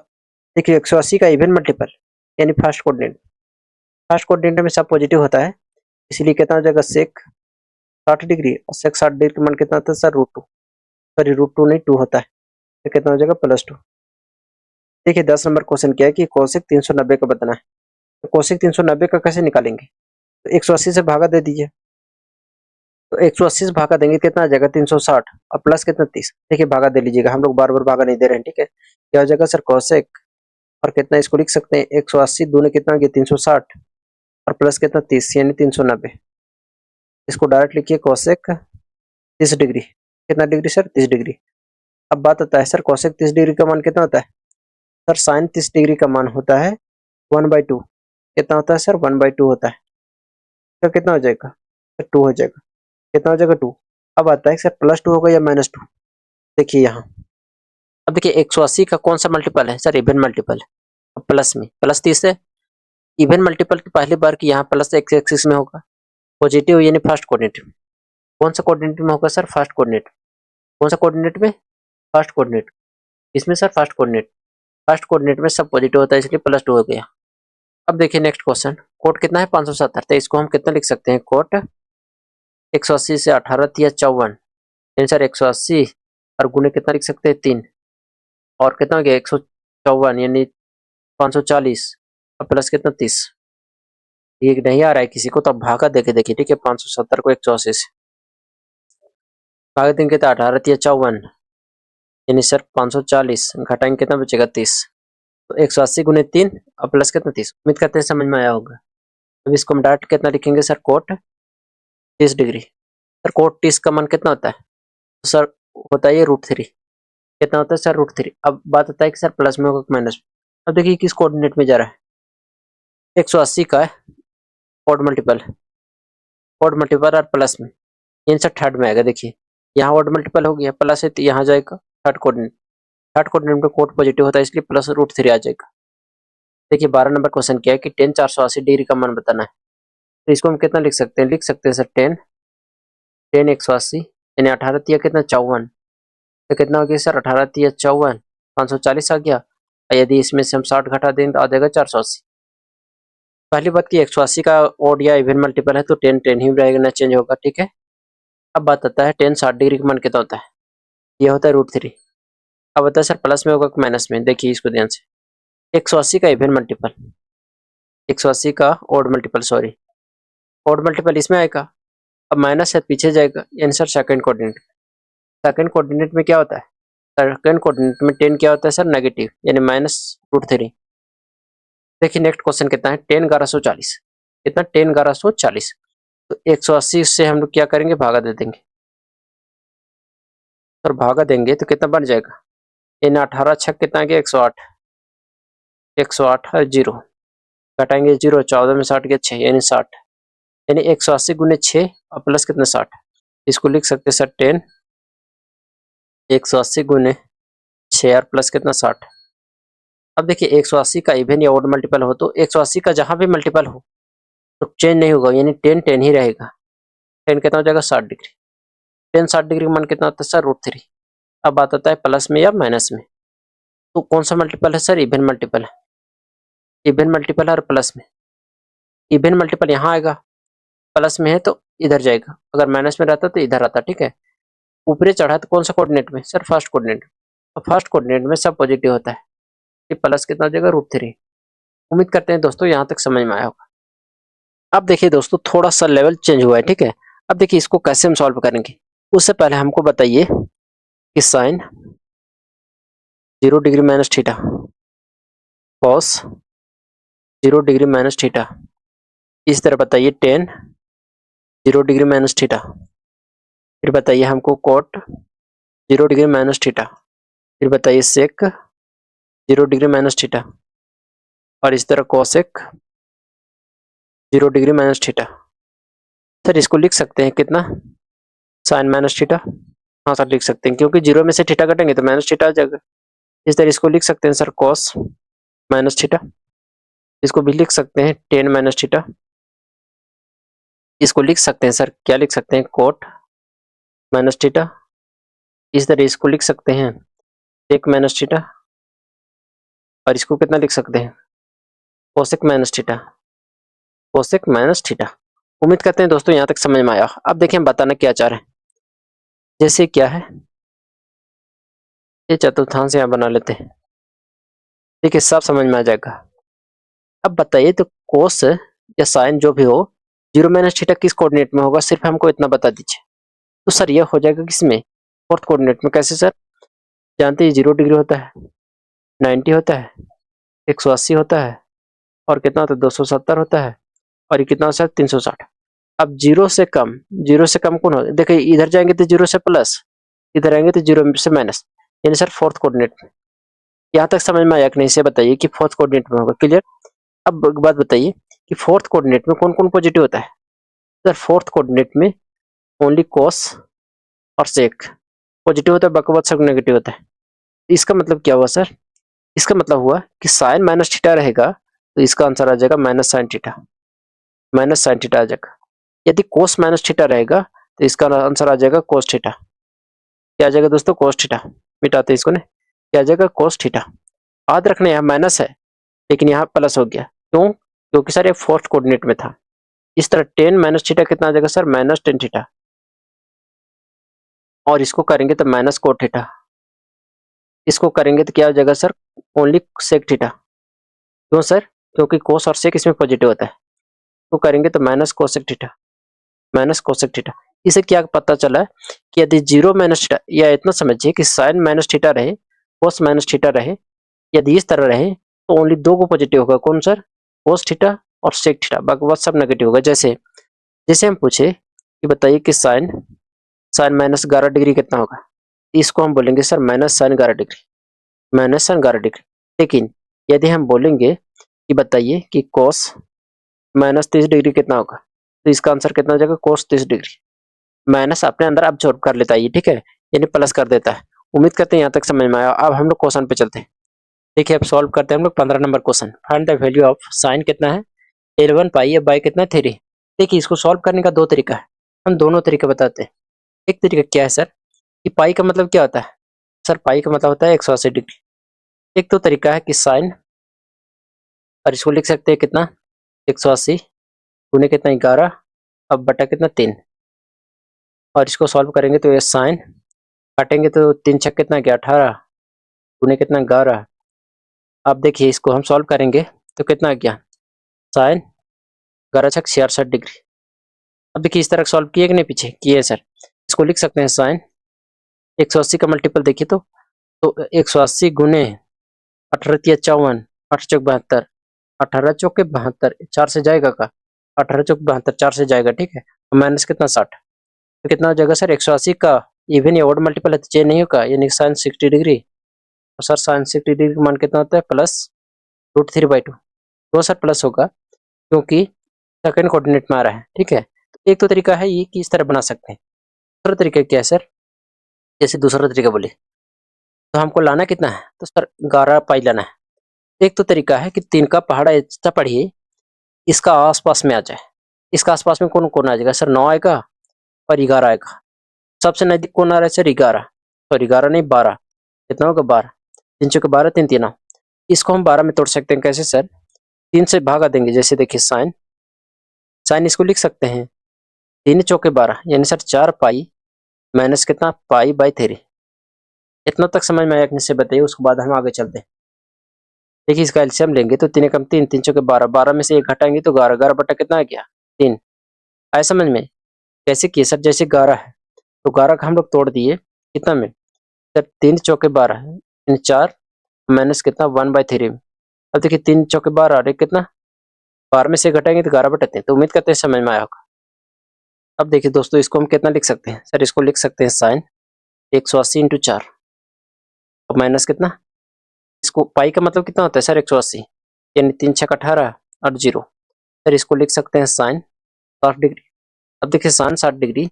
देखिए 180 का इवन मल्टीपल यानी फर्स्ट कोऑर्डिनेट में सब पॉजिटिव होता है, इसलिए कितना हो जाएगा सेक 60 डिग्री, और सेक 60 डिग्री का मान कितना होता है सर √2, सॉरी √2 नहीं 2 होता है, तो कितना हो जाएगा +2। देखिए 10 नंबर क्वेश्चन क्या है कि कोसेक 390 का बताना है। तो कोसेक 390 का कैसे निकालेंगे, तो 180 से भागा दे दीजिए, तो 180 से भागा देंगे कितना आ जाएगा 360 और प्लस कितना 30। देखिए भागा दे लीजिएगा, हम लोग बार बार भागा नहीं दे रहे हैं, ठीक है। क्या हो जाएगा सर कोसेक, और कितना इसको लिख सकते हैं 180 दूने कितना गया 360 और प्लस कितना 30 यानी 390। इसको डायरेक्ट लिखिए कोसेक 30 डिग्री, कितना डिग्री सर 30 डिग्री। अब बात आता है सर कोसेक 30 डिग्री का मान कितना होता है, सर साइन 30 डिग्री का मान होता है 1/2। कितना होता है सर 1/2 होता है, तो कितना हो जाएगा सर 2 हो जाएगा। कितना हो जाएगा 2। अब आता है सर +2 होगा या -2, देखिए यहाँ। अब देखिए 180 का कौन सा मल्टीपल है सर इवन मल्टीपल है, प्लस में +30 है। इवन मल्टीपल की पहली बार की यहाँ प्लस एक्स एक्सिस में होगा, पॉजिटिव यानी फर्स्ट कोऑर्डिनेट में। कौन सा कोऑर्डिनेट में होगा सर फर्स्ट कोऑर्डिनेट। कौन सा कोऑर्डिनेट में फर्स्ट कोऑर्डिनेट, इसमें सर फर्स्ट कोऑर्डिनेट में सब पॉजिटिव होता है, इसलिए +2 हो गया। अब देखिए नेक्स्ट क्वेश्चन, कोट कितना है 570, तो इसको हम कितना लिख सकते हैं कोट 180 से 18 × 54, यानी सर 180 और गुने कितना लिख सकते हैं 3, और कितना हो गया 154 यानी 540 और प्लस कितना 30। ये नहीं आ रहा है किसी को तो अब भागा देके देखिए, ठीक है 570 को 180 से भागा देंगे तो 18 × 54 यानी सर 540, घटाएंगे कितना बचेगा 30, तो 180 × 3 और प्लस कितना 30। उम्मीद करते हैं समझ में आया होगा। अब इसको हम डायरेक्ट कितना लिखेंगे sir cot 30 degree. Sir cot 30 का मान कितना होता है, तो सर होता है ये √3। कितना होता है सर √3। अब बात आता है कि सर प्लस में होगा कि माइनस में। अब देखिए किस कोऑर्डिनेट में जा रहा है, 180 का ऑड मल्टीपल और प्लस में, यानी सर थर्ड में आएगा। देखिए यहाँ ऑड मल्टीपल हो गया, प्लस है तो यहाँ जाएगा थर्ड कोऑर्डिनेट में कोट पॉजिटिव होता है, इसलिए प्लस √3 आ जाएगा। देखिए 12 नंबर क्वेश्चन क्या है कि tan 480 डिग्री का मान बताना है। तो इसको हम कितना लिख सकते हैं, सर tan 180 यानी 18 × 3 कितना 54, तो कितना हो गया सर 18 × 3 = 54, 540 आ गया। और यदि इसमें से हम 60 घटा दें तो आ जाएगा 480। पहली बात की 180 का ऑड या इवन मल्टीपल है तो tan ही रहेगा, ना चेंज होगा, ठीक है। अब बात आता है tan 60 डिग्री का मान कितना होता है, यह होता है √3। अब बता सर प्लस में होगा कि माइनस में, देखिए इसको ध्यान से, 180 का इवन मल्टीपल 180 का ऑड मल्टीपल इसमें आएगा। अब माइनस है पीछे जाएगा, यानी सर सेकंड कोऑर्डिनेट में क्या होता है, सेकंड कोऑर्डिनेट में tan क्या होता है सर नेगेटिव, यानी -√3। देखिए नेक्स्ट क्वेश्चन कितना है tan 1140, कितना tan 1140। तो 180 से हम लोग क्या करेंगे, भागा दे देंगे। और भागा देंगे तो कितना बन जाएगा, इन 18 छक कितना आ गया, 108। 108 है 0, घटाएंगे 0, 14 में 60 गया 6, यानी 60। यानी 180 गुने 6 और प्लस कितना 60। इसको लिख सकते हैं सर 10, 180 गुने 6 और प्लस कितना 60। अब देखिए 180 का इवन या ऑड मल्टीपल हो तो 180 का जहां भी मल्टीपल हो तो चेंज नहीं होगा, यानी 10 10 ही रहेगा। 10 कितना हो जाएगा, 60 डिग्री। 10 60 डिग्री मान कितना होता है सर, √3। अब बात आता है प्लस में या माइनस में, तो कौन सा मल्टीपल है सर, इवन मल्टीपल है। इवन मल्टीपल है और प्लस में, इवन मल्टीपल यहाँ आएगा, प्लस में है तो इधर जाएगा, अगर माइनस में रहता तो इधर आता। ठीक है, ऊपरी चढ़ा तो कौन सा कोऑर्डिनेट में सर, फर्स्ट कोऑर्डिनेट। और फर्स्ट कोऑर्डिनेट में सब पॉजिटिव होता है, ये प्लस कितना हो जाएगा, √3। उम्मीद करते हैं दोस्तों यहाँ तक समझ में आया होगा। अब देखिए दोस्तों थोड़ा सा लेवल चेंज हुआ है। ठीक है, अब देखिए इसको कैसे हम सॉल्व करेंगे, उससे पहले हमको बताइए कि sine 0 degree minus theta cos 0 degree minus theta, इस तरह बताइए टेन 0 डिग्री माइनस थीटा, फिर बताइए हमको कॉट 0 डिग्री माइनस थीटा, फिर बताइए सेक 0 डिग्री माइनस थीटा, और इस तरह cosec 0 degree minus theta. Sir इसको लिख सकते हैं कितना, साइन माइनस थीटा। हाँ सर लिख सकते हैं, क्योंकि 0 में से थीटा कटेंगे तो माइनस थीटा आ जाएगा। इस तरह इसको लिख सकते हैं सर कॉस माइनस थीटा, इसको भी लिख सकते हैं टेन माइनस थीटा, इसको लिख सकते हैं सर, क्या लिख सकते हैं, कोट माइनस थीटा। इस तरह इसको लिख सकते हैं सेक माइनस थीटा, और इसको कितना लिख सकते हैं, cosec minus theta, cosec minus theta. उम्मीद करते हैं दोस्तों यहाँ तक समझ में आया। अब देखिए हम बताना क्या चाह रहे हैं, जैसे क्या है, ये चतुर्थांश यहाँ बना लेते हैं। देखिए सब समझ में आ जाएगा। अब बताइए तो कोस या साइन जो भी हो 0 माइनस थीटा किस कोऑर्डिनेट में होगा, सिर्फ हमको इतना बता दीजिए। तो सर ये हो जाएगा किसमें, फोर्थ कोऑर्डिनेट में। कैसे सर, जानते हैं 0 डिग्री होता है, 90 होता है, 180 होता है, और कितना होता है 270 होता है, और ये कितना होता है 360। अब 0 से कम, 0 से कम कौन हो, देखिए इधर जाएंगे तो 0 से प्लस, इधर आएंगे तो 0 से माइनस, यानी सर फोर्थ कोऑर्डिनेट में। यहाँ तक समझ में आया कि नहीं, से बताइए कि फोर्थ कोऑर्डिनेट में होगा। क्लियर। अब एक बात बताइए कि फोर्थ कोऑर्डिनेट में कौन कौन पॉजिटिव होता है। सर फोर्थ कोऑर्डिनेट में ओनली कोस और सेक पॉजिटिव होता है, बाकी सब नेगेटिव होता है। इसका मतलब क्या हुआ सर, इसका मतलब हुआ कि साइन माइनस थीटा रहेगा तो इसका आंसर आ जाएगा minus sine theta, minus sine theta आ जाएगा। यदि कोस माइनस थीटा रहेगा तो इसका आंसर आ जाएगा कोस थीटा। क्या आ जाएगा दोस्तों, कोस थीटा। मिटाते हैं इसको ना, क्या आ जाएगा कोस थीटा। याद रखना यहाँ माइनस है लेकिन यहाँ प्लस हो गया, क्यों, क्योंकि सर ये फोर्थ कोऑर्डिनेट में था। इस तरह टेन माइनस थीटा कितना आ जाएगा सर, माइनस टेन थीटा, और इसको करेंगे तो माइनस कोट थीटा, इसको करेंगे तो क्या हो जाएगा सर, ओनली सेक थीटा। क्यों सर, क्योंकि कोस और सेक इसमें पॉजिटिव होता है। तो करेंगे तो minus cosec theta, minus cosec theta. इसे क्या पता चला है कि यदि 0 माइनस थीटा, या इतना समझिए कि साइन माइनस थीटा रहे, कोस माइनस थीटा रहे, यदि इस तरह रहे तो ओनली दो को पॉजिटिव होगा। कौन सर, कोस थीटा और सेक थीटा, बाकी बात सब नेगेटिव होगा। जैसे जैसे हम पूछे कि बताइए कि साइन साइन माइनस 11 डिग्री कितना होगा, इसको हम बोलेंगे sir minus sine 11 degree, minus sine 11 degree. लेकिन यदि हम बोलेंगे कि बताइए कि कोस माइनस 30 डिग्री कितना होगा, तो इसका आंसर कितना हो जाएगा, कोस 30 डिग्री। माइनस अपने अंदर अब्सॉर्ब कर लेता है ये, ठीक है, यानी प्लस कर देता है। उम्मीद करते हैं यहाँ तक समझ में आया। अब हम लोग क्वेश्चन पे चलते हैं। देखिए अब सॉल्व करते हैं हम लोग 15 number question. Find the value of sign कितना है 11 पाई, बाई कितना 3। देखिए इसको सॉल्व करने का दो तरीका है, हम दोनों तरीके बताते हैं। एक तरीका क्या है सर, कि पाई का मतलब क्या होता है, सर पाई का मतलब होता है 180 डिग्री। एक तो तरीका है कि साइन, और इसको लिख सकते हैं कितना 180 गुने कितना 11, अब बटा कितना 3, और इसको सॉल्व करेंगे तो ये साइन काटेंगे तो 3 छक कितना गया 18 गुने कितना 11। अब देखिए इसको हम सॉल्व करेंगे तो कितना गया, साइन 11 छक 66 डिग्री। अब देखिए इस तरह सॉल्व किए कि नहीं, पीछे किए सर। इसको लिख सकते हैं साइन 180 का मल्टीपल देखिए तो 180 गुने 18 × 54, 8 चौक 72, 18 चौक 72, 4 से जाएगा का, 18 चौक 72 4 से जाएगा, ठीक है। माइनस कितना 60, तो कितना हो जाएगा सर 180 का इवन या ऑड मल्टीपल है तो चेंज नहीं होगा, यानी साइन 60 डिग्री। और सर साइन 60 डिग्री का मान कितना होता है प्लस √3/2, तो सर प्लस होगा क्योंकि सेकंड कोऑर्डिनेट में आ रहा है। ठीक है, तो एक तो तरीका है ये कि इस तरह बना सकते हैं। दूसरा तरीका क्या है सर, जैसे दूसरा तरीका बोले तो हमको लाना कितना है, तो सर 11 पाई लाना है। एक तो तरीका है कि 3 का पहाड़ा ऐसा पढ़िए इसका आसपास में आ जाए। इसका आसपास में कौन कौन आ जाएगा सर, 9 आएगा और 11 आएगा। सबसे नजदीक कौन आ रहा है सर 11, सॉरी 11 नहीं 12, कितना होगा 12, 3 चौके 12, 3 3 9। इसको हम 12 में तोड़ सकते हैं, कैसे सर, 3 से भागा देंगे। जैसे देखिए साइन, साइन इसको लिख सकते हैं 3 चौके 12 यानी सर 4 पाई माइनस कितना पाई/3। इतना तक समझ में आया कि से बताइए, उसके बाद हम आगे चलते हैं। देखिए इसका एलसीएम लेंगे तो 3 एकम 3, 3 चौके 12, 12 में से 1 घटाएंगे तो 11, 11 बटा कितना आ गया 3। आया समझ में कैसे किए सर, जैसे 11 है तो 11 का हम लोग तोड़ दिए कितना में सर 3 चौके 12 यानी 4 माइनस कितना 1/3 में। अब देखिए 3 चौके 12 और कितना 12 में से घटाएंगे तो 11 बटा 3। तो उम्मीद करते हैं समझ में आया होगा। अब देखिए दोस्तों इसको हम कितना लिख सकते हैं सर, इसको लिख सकते हैं साइन 180 इंटू 4 और माइनस कितना, इसको पाई का मतलब कितना होता है सर 180 यानी 3 छक 18 और 0। सर इसको लिख सकते हैं साइन 60 डिग्री। अब देखिए साइन 60 डिग्री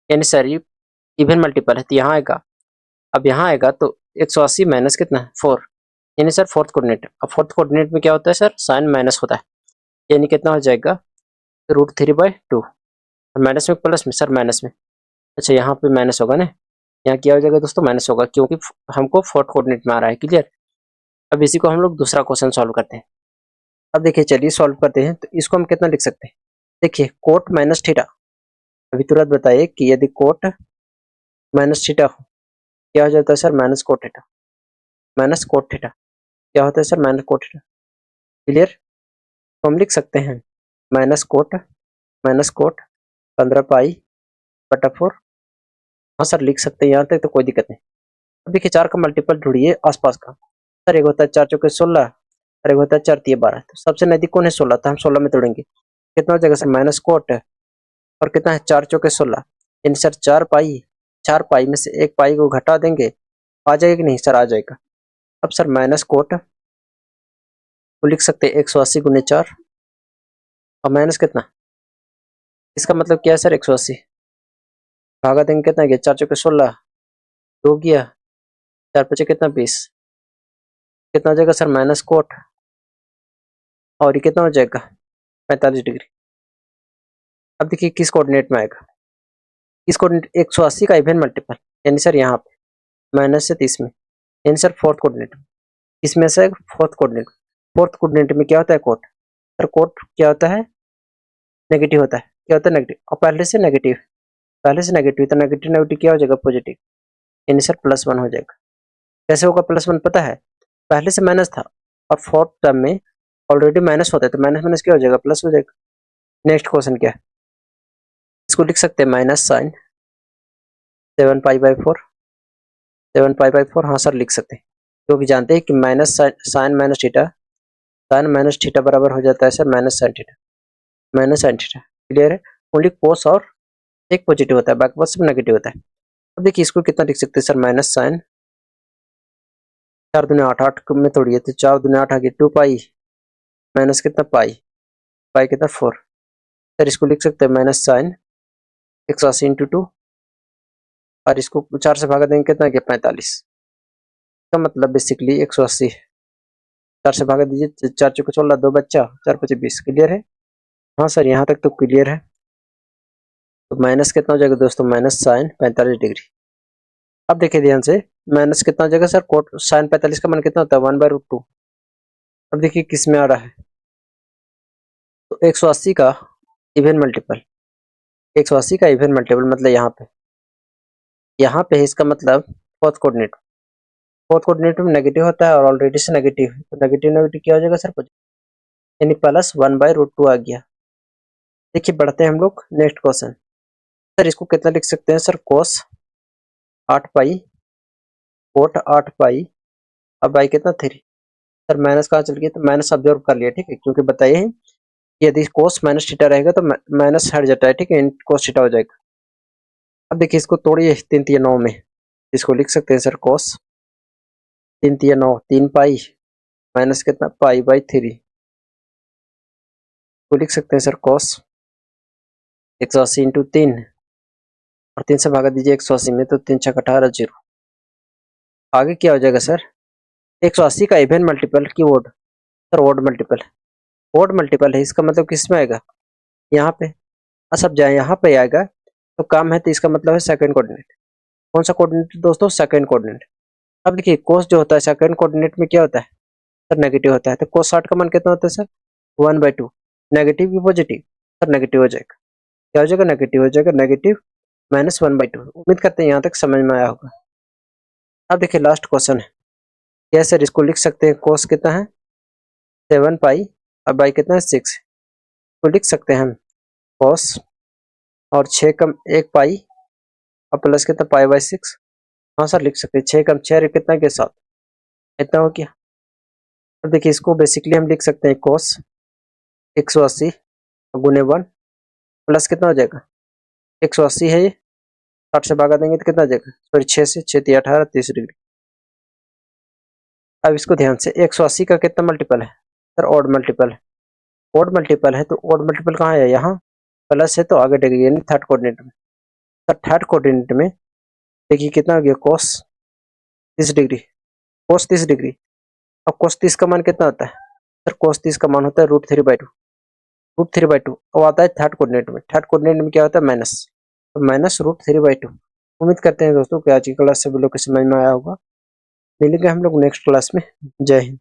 यानी सर ये इवन मल्टीपल है तो यहाँ आएगा। अब यहाँ आएगा तो 180 माइनस कितना 4 यानी सर फोर्थ कोऑर्डिनेट। अब फोर्थ कोऑर्डिनेट में क्या होता है सर, साइन माइनस होता है यानी कितना हो जाएगा √3/2 और माइनस में प्लस में सर माइनस में। अच्छा यहाँ पे माइनस होगा ना, यहाँ क्या हो जाएगा दोस्तों माइनस होगा क्योंकि हमको फोर्थ कोऑर्डिनेट में आ रहा है। क्लियर। अब इसी को हम लोग दूसरा क्वेश्चन सॉल्व करते हैं। अब देखिए चलिए सॉल्व करते हैं। तो इसको हम कितना लिख सकते हैं, देखिए कोट माइनस थीटा। अभी तुरंत बताइए कि यदि कोट माइनस थीटा हो क्या हो जाता है sir, minus cot theta, minus cot theta क्या होता है sir, minus cot theta. Clear. तो हम लिख सकते हैं माइनस कोट 15 पाई बटा 4। हाँ सर लिख सकते हैं यहाँ तक तो कोई दिक्कत नहीं। अब देखिए 4 का मल्टीपल ढूंढिए आसपास का। सर एक होता है 4 चौके 16 और एक होता है 4 तिये 12। तो सबसे नजदीक कौन है 16, तो हम 16 में तोड़ेंगे। कितना हो जाएगा सर माइनस कोट और कितना है 4 चौके 16 यानी सर 4 पाई में से 1 पाई को घटा देंगे, आ जाएगा कि नहीं सर, आ जाएगा। अब सर माइनस कोट को लिख सकते हैं 180 गुने 4 और माइनस कितना, इसका मतलब क्या है सर 180 भागा देंगे कितना गया 4 चौके 16, 2 गया 4 पचे कितना 20, कितना हो जाएगा सर माइनस कोट और ये कितना हो जाएगा 45 डिग्री। अब देखिए किस कोऑर्डिनेट में आएगा, इस कोऑर्डिनेट 180 का इवन मल्टीपल यानी सर यहाँ पे माइनस से 30 में यानी सर फोर्थ कोऑर्डिनेट में, इसमें से फोर्थ कोऑर्डिनेट। फोर्थ कोऑर्डिनेट में क्या होता है कोट, सर कोट क्या होता है नेगेटिव होता है। क्या होता है नेगेटिव, और पहले से नेगेटिव तो नेगेटिव नेगेटिव क्या हो जाएगा पॉजिटिव यानी सर +1 हो जाएगा। कैसे होगा +1 पता है, पहले से माइनस था और फोर्थ टर्म में ऑलरेडी माइनस होता है तो माइनस माइनस क्या हो जाएगा प्लस हो जाएगा। नेक्स्ट क्वेश्चन क्या है, इसको लिख सकते हैं माइनस साइन 7 पाई/4, 7 पाई/4। हाँ सर लिख सकते हैं क्योंकि जानते हैं कि माइनस साइन माइनस थीटा बराबर हो जाता है sir minus sine theta. Clear है। ओनली कोस और एक पॉजिटिव होता है, बाकी सब नेगेटिव होता है। अब देखिए इसको कितना लिख सकते हैं सर, माइनस साइन 4 दूनी 8, 8 में तोड़िए तो 4 दूनी 8 आ गई 2 पाई माइनस कितना पाई कितना 4। सर इसको लिख सकते हैं माइनस साइन 180 इंटू 2 और इसको 4 से भागा देंगे कितना गया 45। इसका मतलब बेसिकली 180 4 से भागा दीजिए, 4 चौके 16, 2 बच्चा 4 पचे 20। क्लियर है। हाँ सर यहाँ तक तो क्लियर है। तो माइनस कितना हो जाएगा दोस्तों, माइनस साइन 45 डिग्री। अब देखिए ध्यान से माइनस कितना हो जाएगा सर, कोट साइन 45 का मान कितना होता है 1/√2। अब देखिए किस में आ रहा है, तो 180 का इवन मल्टीपल, 180 का इवन मल्टीपल मतलब यहाँ पे है, इसका मतलब फोर्थ कोऑर्डिनेट में नेगेटिव होता है और ऑलरेडी से नेगेटिव है तो नेगेटिव नेगेटिव क्या हो जाएगा सर पॉजिटिव यानी +1/√2 आ गया। देखिए बढ़ते हैं हम लोग नेक्स्ट क्वेश्चन। सर इसको कितना लिख सकते हैं सर, कोस 8 पाई कोट 8 पाई अब बाई कितना 3। सर माइनस कहाँ चल गया, तो माइनस ऑब्जर्व कर लिया ठीक है, क्योंकि बताइए यदि कोस माइनस थीटा रहेगा तो माइनस हट जाता है, ठीक है, कोस थीटा हो जाएगा। अब देखिए इसको तोड़िए 3 तिया 9 में, इसको लिख सकते हैं सर कोस 3 तिया 9, 3 पाई माइनस कितना पाई बाई 3, को लिख सकते हैं सर कोस 180 इंटू 3 और 3 से भागा दीजिए 180 में, तो 3 छक 18 0। आगे क्या हो जाएगा सर, 180 का इवन मल्टीपल की ओड, सर ओड मल्टीपल है, इसका मतलब किस में आएगा, यहाँ पे। सब जाए यहाँ पे आएगा तो काम है, तो इसका मतलब है सेकंड कोऑर्डिनेट। कौन सा कोऑर्डिनेट दोस्तों, सेकंड कोऑर्डिनेट। अब देखिए कोस जो होता है सेकंड कोऑर्डिनेट में क्या होता है सर, नेगेटिव होता है, तो कोस 60 का मान कितना होता है सर 1/2, नेगेटिव की पॉजिटिव, सर नेगेटिव हो जाएगा, क्या हो जाएगा नेगेटिव हो जाएगा, नेगेटिव माइनस 1/2। उम्मीद करते हैं यहाँ तक समझ में आया होगा। अब देखिए लास्ट क्वेश्चन है, क्या सर इसको लिख सकते हैं, कोस कितना है 7 पाई और बाई कितना है 6, तो लिख सकते हैं हम कोस और 6 कम 1 पाई और प्लस कितना पाई बाई 6। हाँ सर लिख सकते हैं, 6 कम 6 कितना के साथ इतना हो गया। अब देखिए इसको बेसिकली हम लिख सकते हैं कोस 180 गुने 1 प्लस कितना हो जाएगा 180 है ये, 60 से भागा देंगे तो कितना आ जाएगा, सॉरी 6 से 6 3 18 30 डिग्री। अब इसको ध्यान से 180 का कितना मल्टीपल है सर, ऑड मल्टीपल है, ऑड मल्टीपल है तो ऑड मल्टीपल कहाँ है, यहाँ प्लस है तो आगे डिग्री यानी थर्ड कोऑर्डिनेट में। सर थर्ड कोऑर्डिनेट में देखिए कितना हो गया कोस 30 डिग्री, कोस 30 डिग्री। अब कोस 30 का मान कितना होता है सर, कोस 30 का मान होता है √3/2, √3/2 अब आता है थर्ड कोऑर्डिनेट में, थर्ड कोऑर्डिनेट में क्या होता है माइनस, तो माइनस √3/2। उम्मीद करते हैं दोस्तों कि आज की क्लास से भी लोग को समझ में आया होगा। मिलेंगे हम लोग नेक्स्ट क्लास में। जय हिंद।